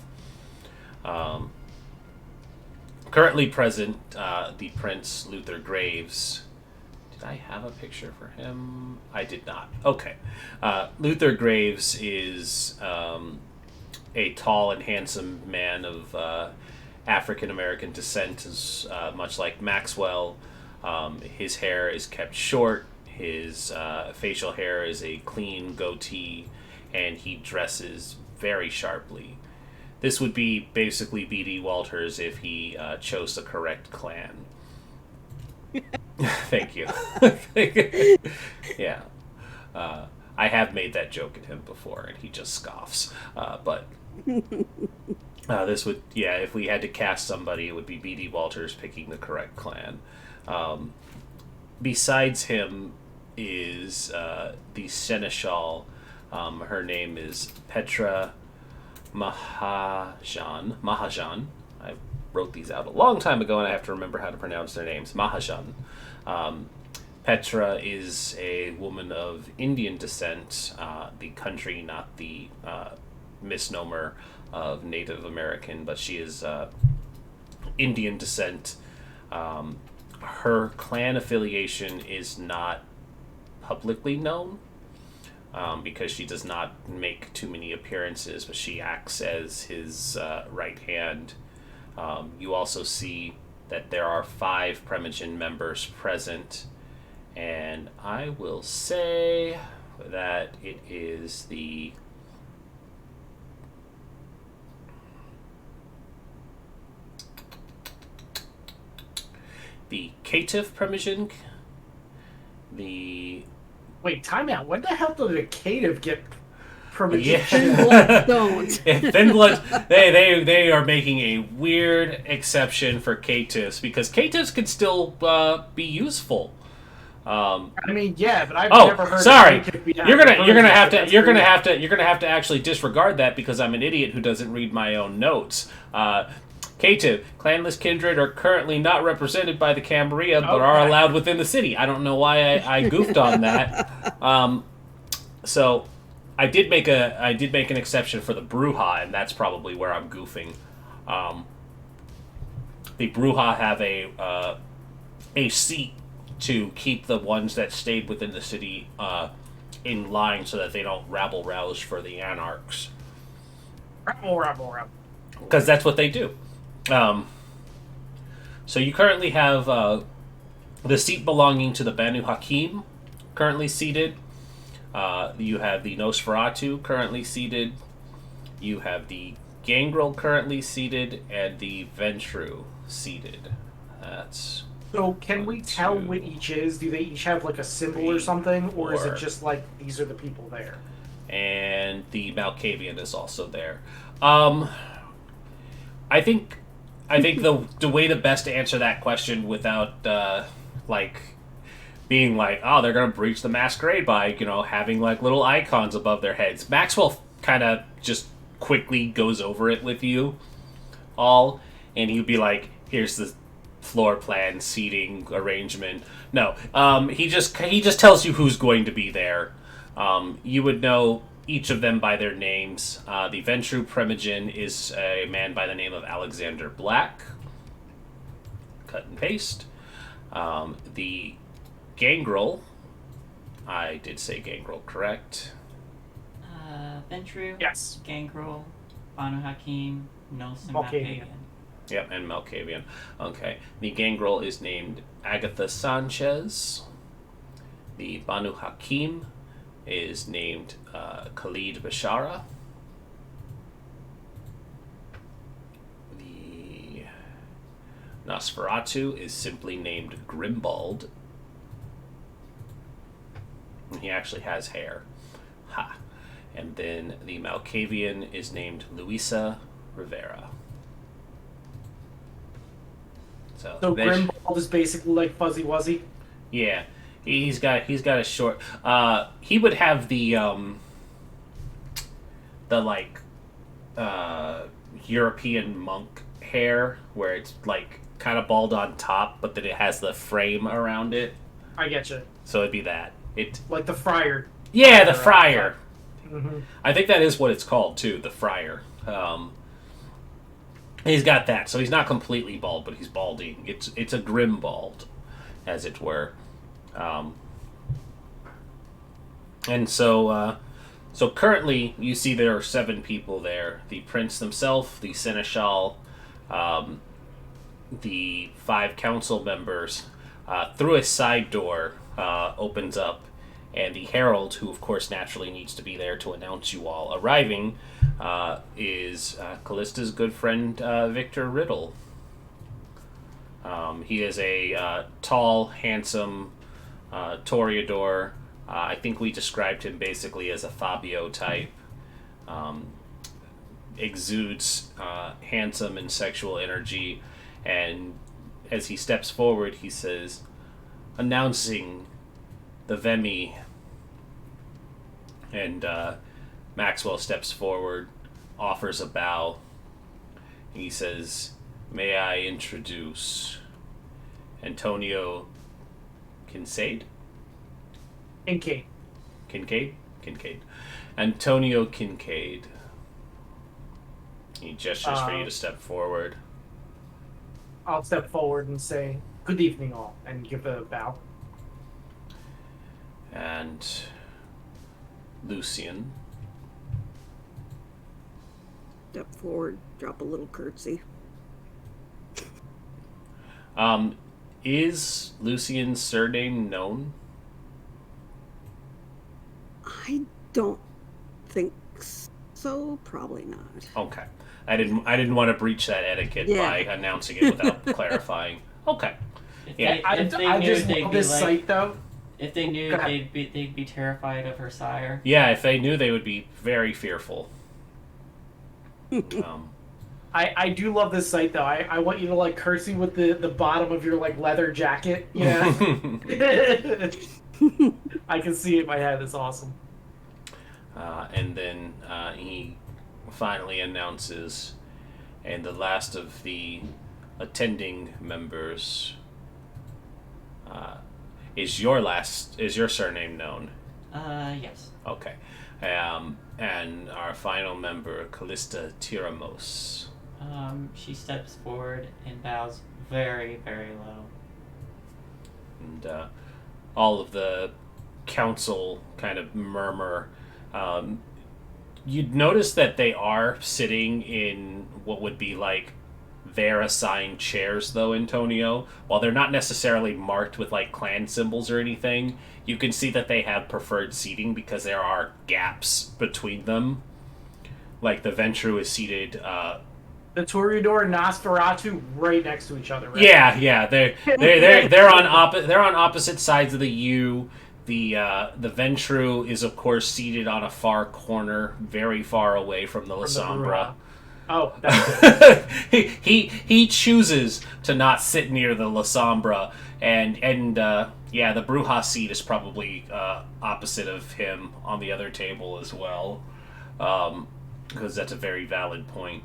Currently present, the Prince Luther Graves. Did I have a picture for him? I did not. Okay. Luther Graves is a tall and handsome man of African American descent, is much like Maxwell. His hair is kept short. His facial hair is a clean goatee, and he dresses very sharply. This would be basically B.D. Walters if he chose the correct clan. Thank you. Yeah. I have made that joke at him before, and he just scoffs. But this would, yeah, if we had to cast somebody, it would be B.D. Walters picking the correct clan. Besides him is the Seneschal. Her name is Petra Mahajan. I wrote these out a long time ago, and I have to remember how to pronounce their names. Mahajan. Petra is a woman of Indian descent, the country, not the misnomer of Native American, but she is Indian descent. Her clan affiliation is not publicly known, because she does not make too many appearances, but she acts as his right hand. You also see that there are 5 Primogen members present, and I will say that it is the cative Primogen, the Wait, time out. When the hell did a cative get permission? Yeah. Thin Bloods don't. Thin Bloods, they are making a weird exception for catives, because catives can still be useful. I mean, yeah, but I've Oh, never heard. sorry. Of a cative be You're gonna have to That's you're gonna have to actually disregard that, because I'm an idiot who doesn't read my own notes. Cative, clanless kindred are currently not represented by the Camerilla, but are Okay. allowed within the city. I don't know why I goofed on that. So I did make an exception for the Bruja, and that's probably where I'm goofing. The Bruja have a seat to keep the ones that stayed within the city in line, so that they don't rabble rouse for the anarchs, Rabble. because that's what they do. So you currently have the seat belonging to the Banu Hakim currently seated. You have the Nosferatu currently seated. You have the Gangrel currently seated, and the Ventru seated. That's So can we 1, tell 2, what each is? Do they each have like a symbol or 3, something, or is 4. it just like these are the people there? and the Malkavian is also there. I think I think the way to best answer that question without like being like, oh, they're gonna breach the masquerade by having like little icons above their heads. Maxwell kind of just quickly goes over it with you all, and he'd be like, here's the floor plan, seating arrangement. No, he just tells you who's going to be there. You would know each of them by their names. The Ventru Primogen is a man by the name of Alexander Black. Cut and paste. The Gangrel, I did say Gangrel, correct? Ventru. Yes. Gangrel. Banu Hakim. Nelson Malkavian. Malkavian. Yep, and Malkavian. Okay. The Gangrel is named Agatha Sanchez. The Banu Hakim is named Khalid Bashara. The Nosferatu is simply named Grimbald. And he actually has hair. Ha. And then the Malkavian is named Luisa Rivera. So Grimbald is basically like Fuzzy Wuzzy. Yeah, he's got a short. He would have the like European monk hair where it's like kind of bald on top, but then it has the frame around it. I get you. So it'd be that. It Like the friar. Yeah, the friar. Mm-hmm. I think that is what it's called too, the friar. He's got that, so he's not completely bald, but he's balding. It's a grim bald, as it were. And so currently you see there are 7 people there: the prince himself, the seneschal, the 5 council members. Through a side door opens up, and the herald, who of course naturally needs to be there to announce you all arriving, is Callista's good friend Victor Riddle. He is a tall, handsome toreador. I think we described him basically as a Fabio type. Exudes handsome and sexual energy, and as he steps forward, he says, announcing the Vemi. And Maxwell steps forward, offers a bow, and he says, may I introduce Antonio Kincaid? Kincaid? Antonio Kincaid. He gestures for you to step forward. I'll step forward and say, good evening all, and give a bow. And Lucian. Step forward, drop a little curtsy. Is Lucian's surname known? I don't think so. Probably not. Okay. I didn't want to breach that etiquette by announcing it without clarifying. Okay. Yeah. I just love this site though. If they knew, they'd be terrified of her sire. Yeah, if they knew, they would be very fearful. I do love this site though. I want you to like curtsy with the bottom of your like leather jacket. Yeah. I can see it in my head. It's awesome. And then he finally announces, and the last of the attending members is your surname known? Yes. Okay. And our final member, Callista Tiramos. She steps forward and bows very, very low. And all of the council kind of murmur. You'd notice that they are sitting in what would be like their assigned chairs, though, Antonio. While they're not necessarily marked with like clan symbols or anything, you can see that they have preferred seating because there are gaps between them. Like the Ventru is seated. The Toreador and Nosferatu right next to each other. Right? Yeah. They're on opposite sides of the U. The Ventru is of course seated on a far corner, very far away from the Lasombra. Oh, that's good. he chooses to not sit near the Lasombra, and yeah, the Bruja seat is probably opposite of him on the other table as well, because that's a very valid point.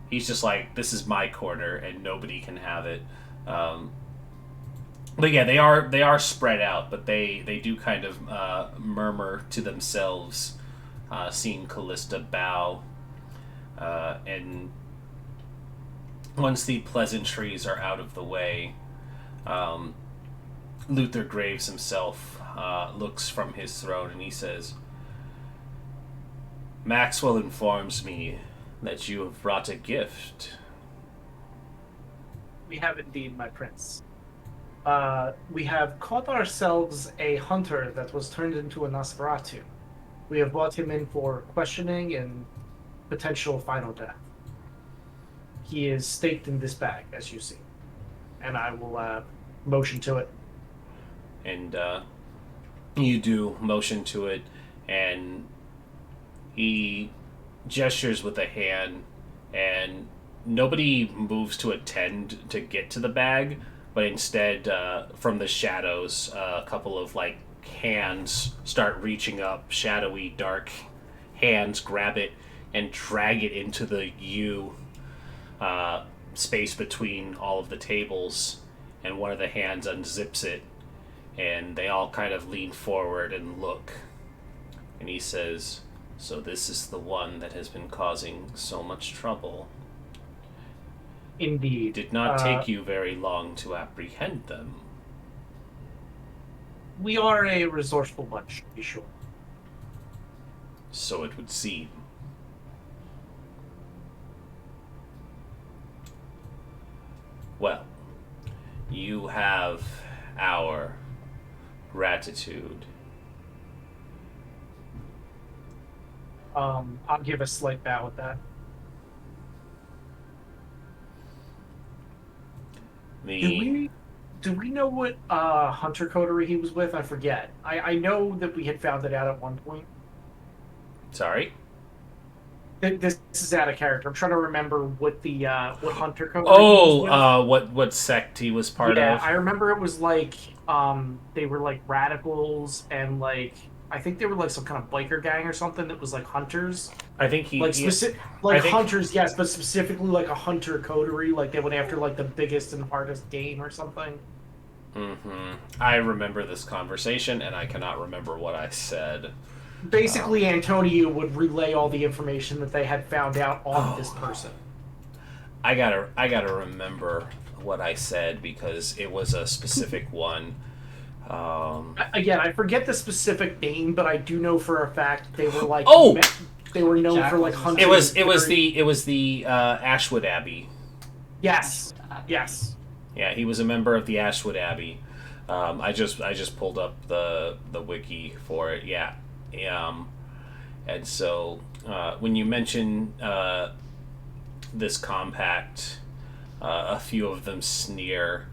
He's just like, this is my corner, and nobody can have it. But yeah, they are spread out, but they do kind of murmur to themselves, seeing Callista bow. And once the pleasantries are out of the way, Luther Graves himself looks from his throne and he says, Maxwell informs me that you have brought a gift. We have indeed, my prince. We have caught ourselves a hunter that was turned into a Nosferatu. We have brought him in for questioning and potential final death. He is staked in this bag, as you see. And I will motion to it. And you do motion to it, and he gestures with a hand, and nobody moves to attend to get to the bag, but instead, from the shadows, a couple of like hands start reaching up, shadowy, dark hands grab it and drag it into the U space between all of the tables, and one of the hands unzips it, and they all kind of lean forward and look, and he says, so this is the one that has been causing so much trouble. Indeed. It did not take you very long to apprehend them. We are a resourceful bunch, to be sure. So it would seem. Well, you have our gratitude. I'll give a slight bow with that. Do we know what hunter coterie he was with? I forget. I know that we had found it out at one point. Sorry? This is out of character. I'm trying to remember what the what hunter coterie he was with. What sect he was part Yeah, of? I remember it was like they were like radicals, and like I think they were like some kind of biker gang or something that was like hunters. I think he... Like I think- hunters, yes, but specifically like a hunter coterie, like they went after like the biggest and hardest game or something. Mm-hmm. I remember this conversation, and I cannot remember what I said. Basically, Antonio would relay all the information that they had found out on this person. I gotta remember what I said, because it was a specific one. Again, I forget the specific name, but I do know for a fact they were like they were known for like hunting. It was the Ashwood Abbey. Yes. Yeah, he was a member of the Ashwood Abbey. I just pulled up the wiki for it. Yeah. And so when you mention this compact, a few of them sneer,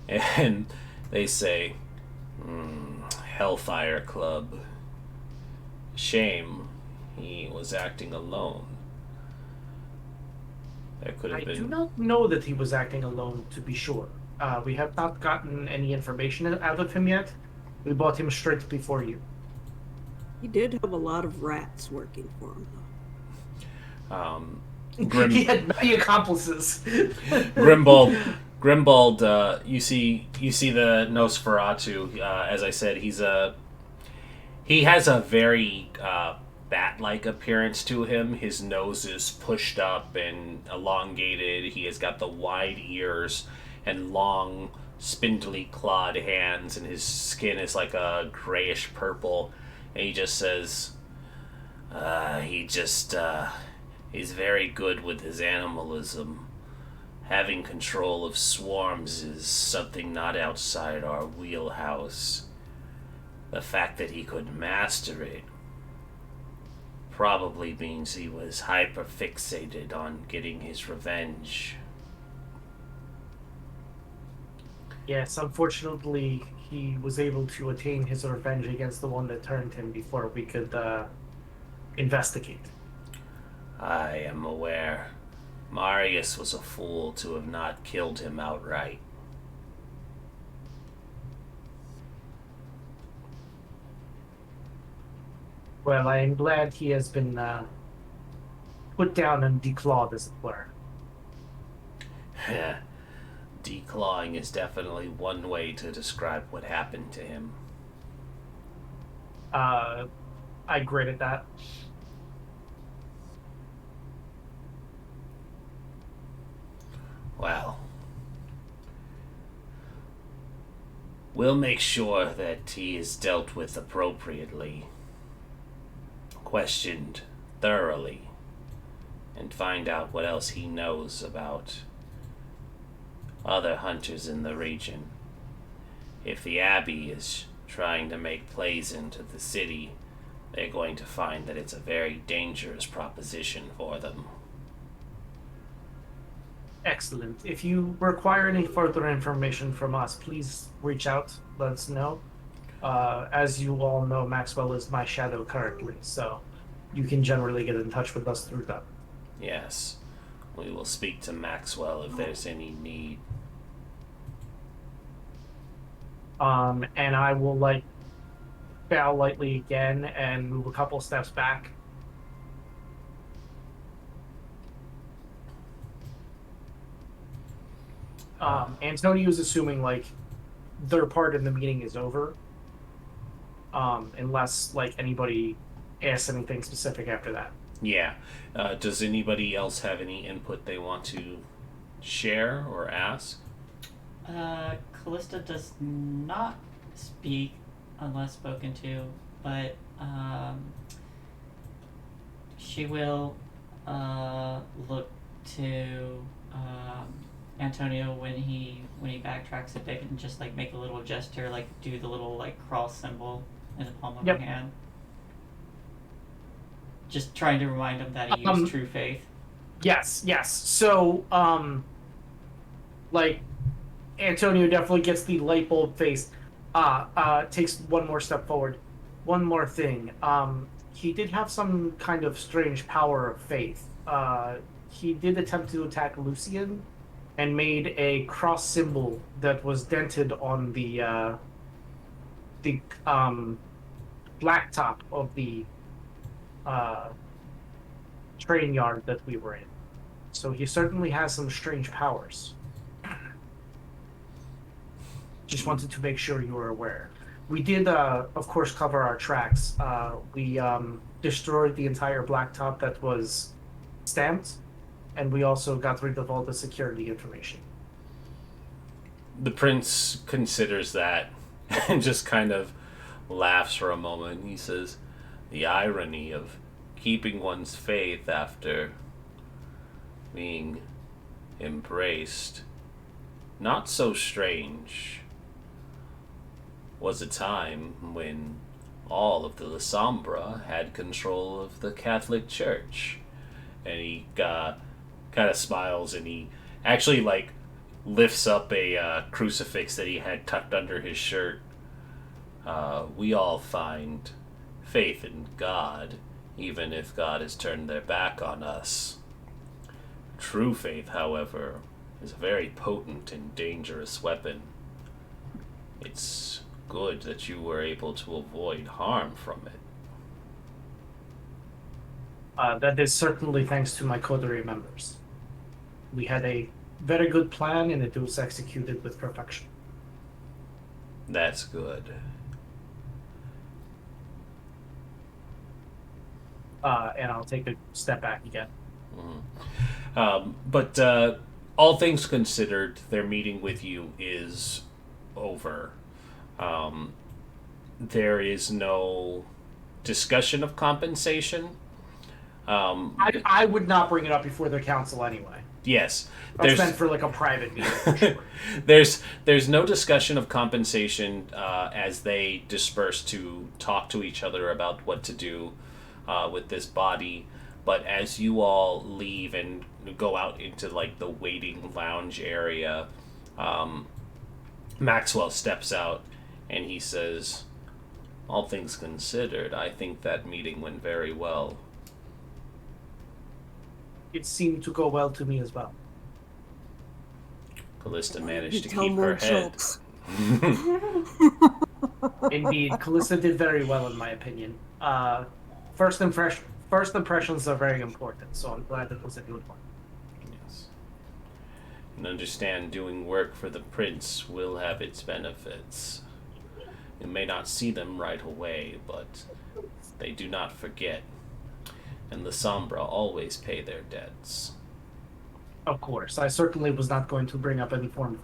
and they say, Hellfire Club. Shame he was acting alone. That could have been... I do not know that he was acting alone, to be sure. We have not gotten any information out of him yet. We brought him straight before you. He did have a lot of rats working for him, though. He had many accomplices. Grimbold, you see the Nosferatu. As I said, he has a very bat-like appearance to him. His nose is pushed up and elongated. He has got the wide ears and long, spindly clawed hands, and his skin is like a grayish purple. And he just says, he's very good with his animalism. Having control of swarms is something not outside our wheelhouse. The fact that he could master it probably means he was hyper-fixated on getting his revenge. Yes, unfortunately, he was able to attain his revenge against the one that turned him before we could investigate. I am aware. Marius was a fool to have not killed him outright. Well, I am glad he has been put down and declawed, as it were. Declawing is definitely one way to describe what happened to him. I grit at that. Well, we'll make sure that he is dealt with appropriately, questioned thoroughly, and find out what else he knows about other hunters in the region. If the Abbey is trying to make plays into the city, they're going to find that it's a very dangerous proposition for them. Excellent. If you require any further information from us, please reach out. Let us know. As you all know, Maxwell is my shadow currently, so you can generally get in touch with us through that. Yes, we will speak to Maxwell if there's any need. And I will bow lightly again and move a couple steps back. Antonio is assuming their part in the meeting is over, unless anybody asks anything specific after that. Yeah. Does anybody else have any input they want to share or ask? Callista does not speak unless spoken to, but she will look to Antonio when he backtracks a bit and just make a little gesture, do the little cross symbol in the palm of her hand. Just trying to remind him that he used true faith. Yes. So, Antonio definitely gets the light bulb face. Takes one more step forward. One more thing. He did have some kind of strange power of faith. He did attempt to attack Lucian and made a cross symbol that was dented on the blacktop of the train yard that we were in. So he certainly has some strange powers. Just wanted to make sure you were aware. We did, of course, cover our tracks. We destroyed the entire blacktop that was stamped, and we also got rid of all the security information. The prince considers that and just kind of laughs for a moment. He says, the irony of keeping one's faith after being embraced. Not so strange. Was a time when all of the Lasombra had control of the Catholic Church. And he kind of smiles, and he actually lifts up a crucifix that he had tucked under his shirt. We all find faith in God, even if God has turned their back on us. True faith, however, is a very potent and dangerous weapon. It's good that you were able to avoid harm from it. That is certainly thanks to my coterie members. We had a very good plan, and it was executed with perfection. That's good. And I'll take a step back again. But all things considered, their meeting with you is over. There is no discussion of compensation. I would not bring it up before the council anyway. Yes. That's meant for a private meeting, for sure. There's no discussion of compensation as they disperse to talk to each other about what to do with this body. But as you all leave and go out into the waiting lounge area, Maxwell steps out and he says, all things considered, I think that meeting went very well. it seemed to go well to me as well. Callista managed You to tell keep more her head. jokes. Indeed, Callista did very well in my opinion. First impressions are very important, so I'm glad it was a good one. Yes. And understand doing work for the prince will have its benefits. You may not see them right away, but they do not forget. And the Lasombra always pay their debts. Of course, I certainly was not going to bring up any form of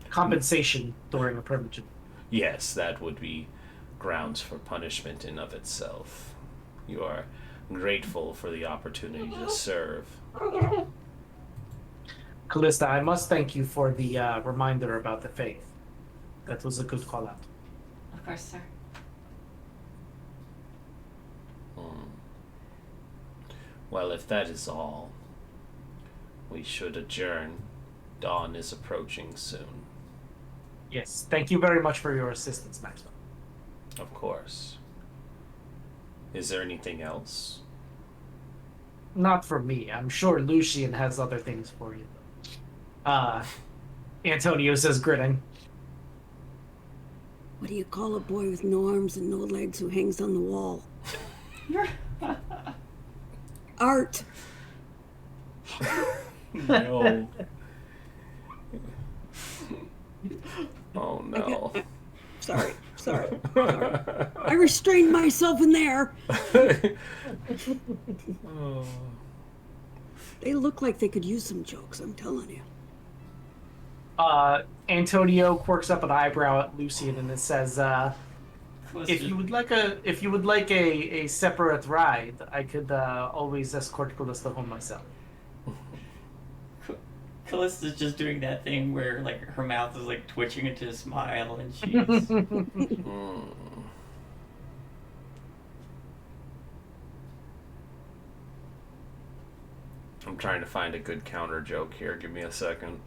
compensation during a privilege. Yes, that would be grounds for punishment in of itself. You are grateful for the opportunity to serve. Callista, I must thank you for the reminder about the faith. That was a good call out. Of course, sir. Well, if that is all, we should adjourn. Dawn is approaching soon. Yes, thank you very much for your assistance, Maxwell. Of course. Is there anything else? Not for me. I'm sure Lucian has other things for you. Antonio says, grinning. What do you call a boy with no arms and no legs who hangs on the wall? Art. No. Oh no. Sorry. I restrained myself in there. Oh. They look like they could use some jokes, I'm telling you. Antonio quirks up an eyebrow at Lucian and it says, if you would like a separate ride, I could always escort Callista home myself. Callista's just doing that thing where like her mouth is like twitching into a smile and she's I'm trying to find a good counter joke here. Give me a second.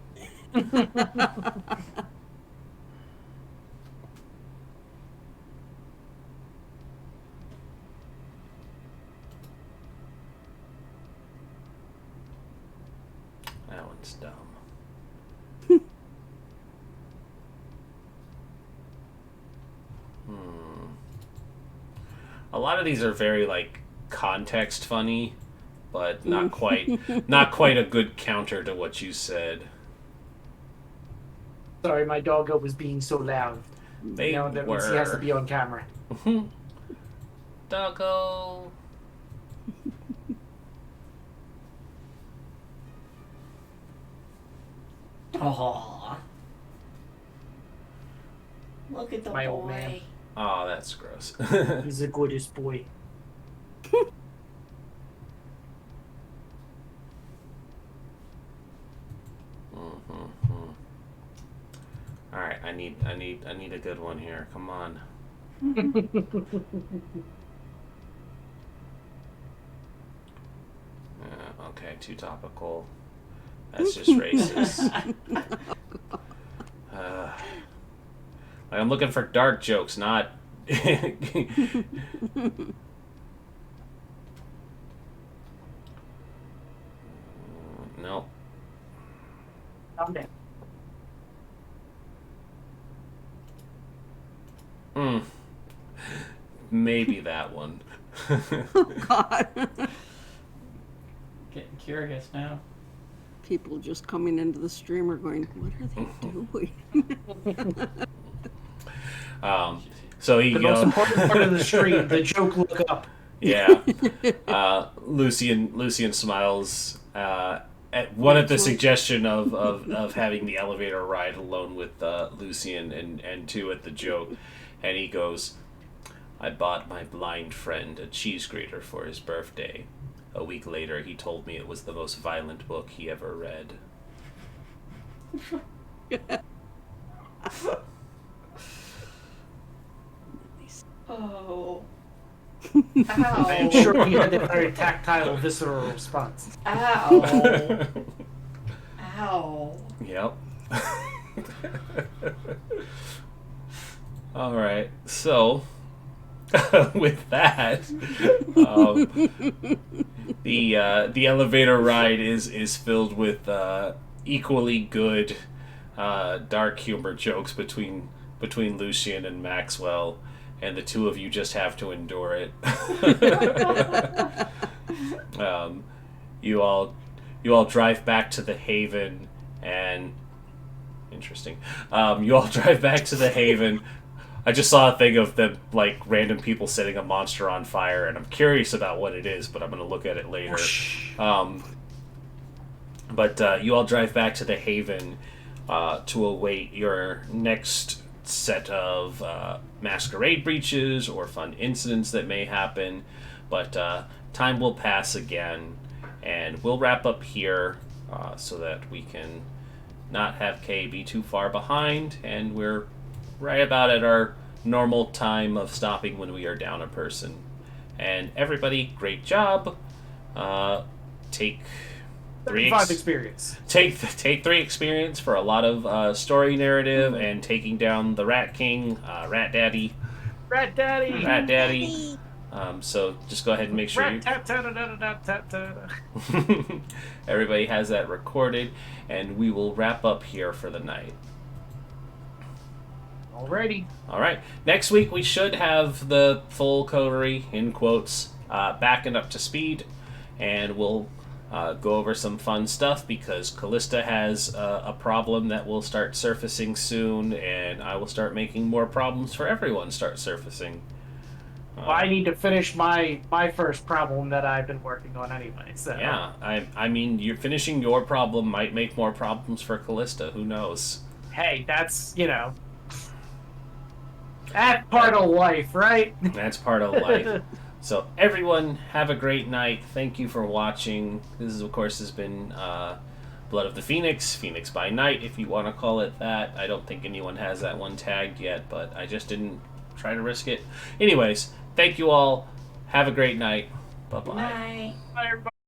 That one's dumb. A lot of these are very like context funny, but not quite a good counter to what you said. Sorry, my doggo was being so loud. They Now that were. means he has to be on camera. Doggo. Aww. Look at the My boy. old man. Oh, that's gross. He's the goodest boy. All right, I need a good one here. Come on. Okay, too topical. That's just racist. Like I'm looking for dark jokes, not. Nope. Calm down. Maybe that one. Oh, God. Getting curious now. People just coming into the stream are going, what are they doing? So he The most important part of the stream, the joke look up. Yeah. Lucian smiles at one at the suggestion of having the elevator ride alone with Lucian, and two at the joke, and he goes, I bought my blind friend a cheese grater for his birthday. A week later, he told me it was the most violent book he ever read. Oh. I am sure he had a very tactile, visceral response. Ow. Ow. Yep. All right. So, with that, the elevator ride is filled with equally good dark humor jokes between Lucian and Maxwell, and the two of you just have to endure it. You all drive back to the Haven, and interesting. You all drive back to the Haven. I just saw a thing of them, like, random people setting a monster on fire, and I'm curious about what it is, but I'm going to look at it later. But you all drive back to the Haven to await your next set of masquerade breaches or fun incidents that may happen. But time will pass again, and we'll wrap up here so that we can not have Kay be too far behind, and we're right about at our normal time of stopping when we are down a person. And everybody, great job. Take 35 experience. Take 3 experience for a lot of story narrative and taking down the Rat King, Rat Daddy. Rat Daddy. So just go ahead and make sure everybody has that recorded, and we will wrap up here for the night. Alrighty. All right. Next week we should have the full coterie, in quotes, back and up to speed, and we'll go over some fun stuff because Callista has a problem that will start surfacing soon, and I will start making more problems for everyone start surfacing. Well, I need to finish my first problem that I've been working on anyway. So yeah, I mean, you're finishing your problem might make more problems for Callista. Who knows? Hey, that's that's part of life, right? That's part of life. So everyone, have a great night. Thank you for watching. This, of course, has been Blood of the Phoenix, Phoenix by Night, if you want to call it that. I don't think anyone has that one tagged yet, but I just didn't try to risk it. Anyways, thank you all. Have a great night. Bye-bye. Bye. Bye, everybody.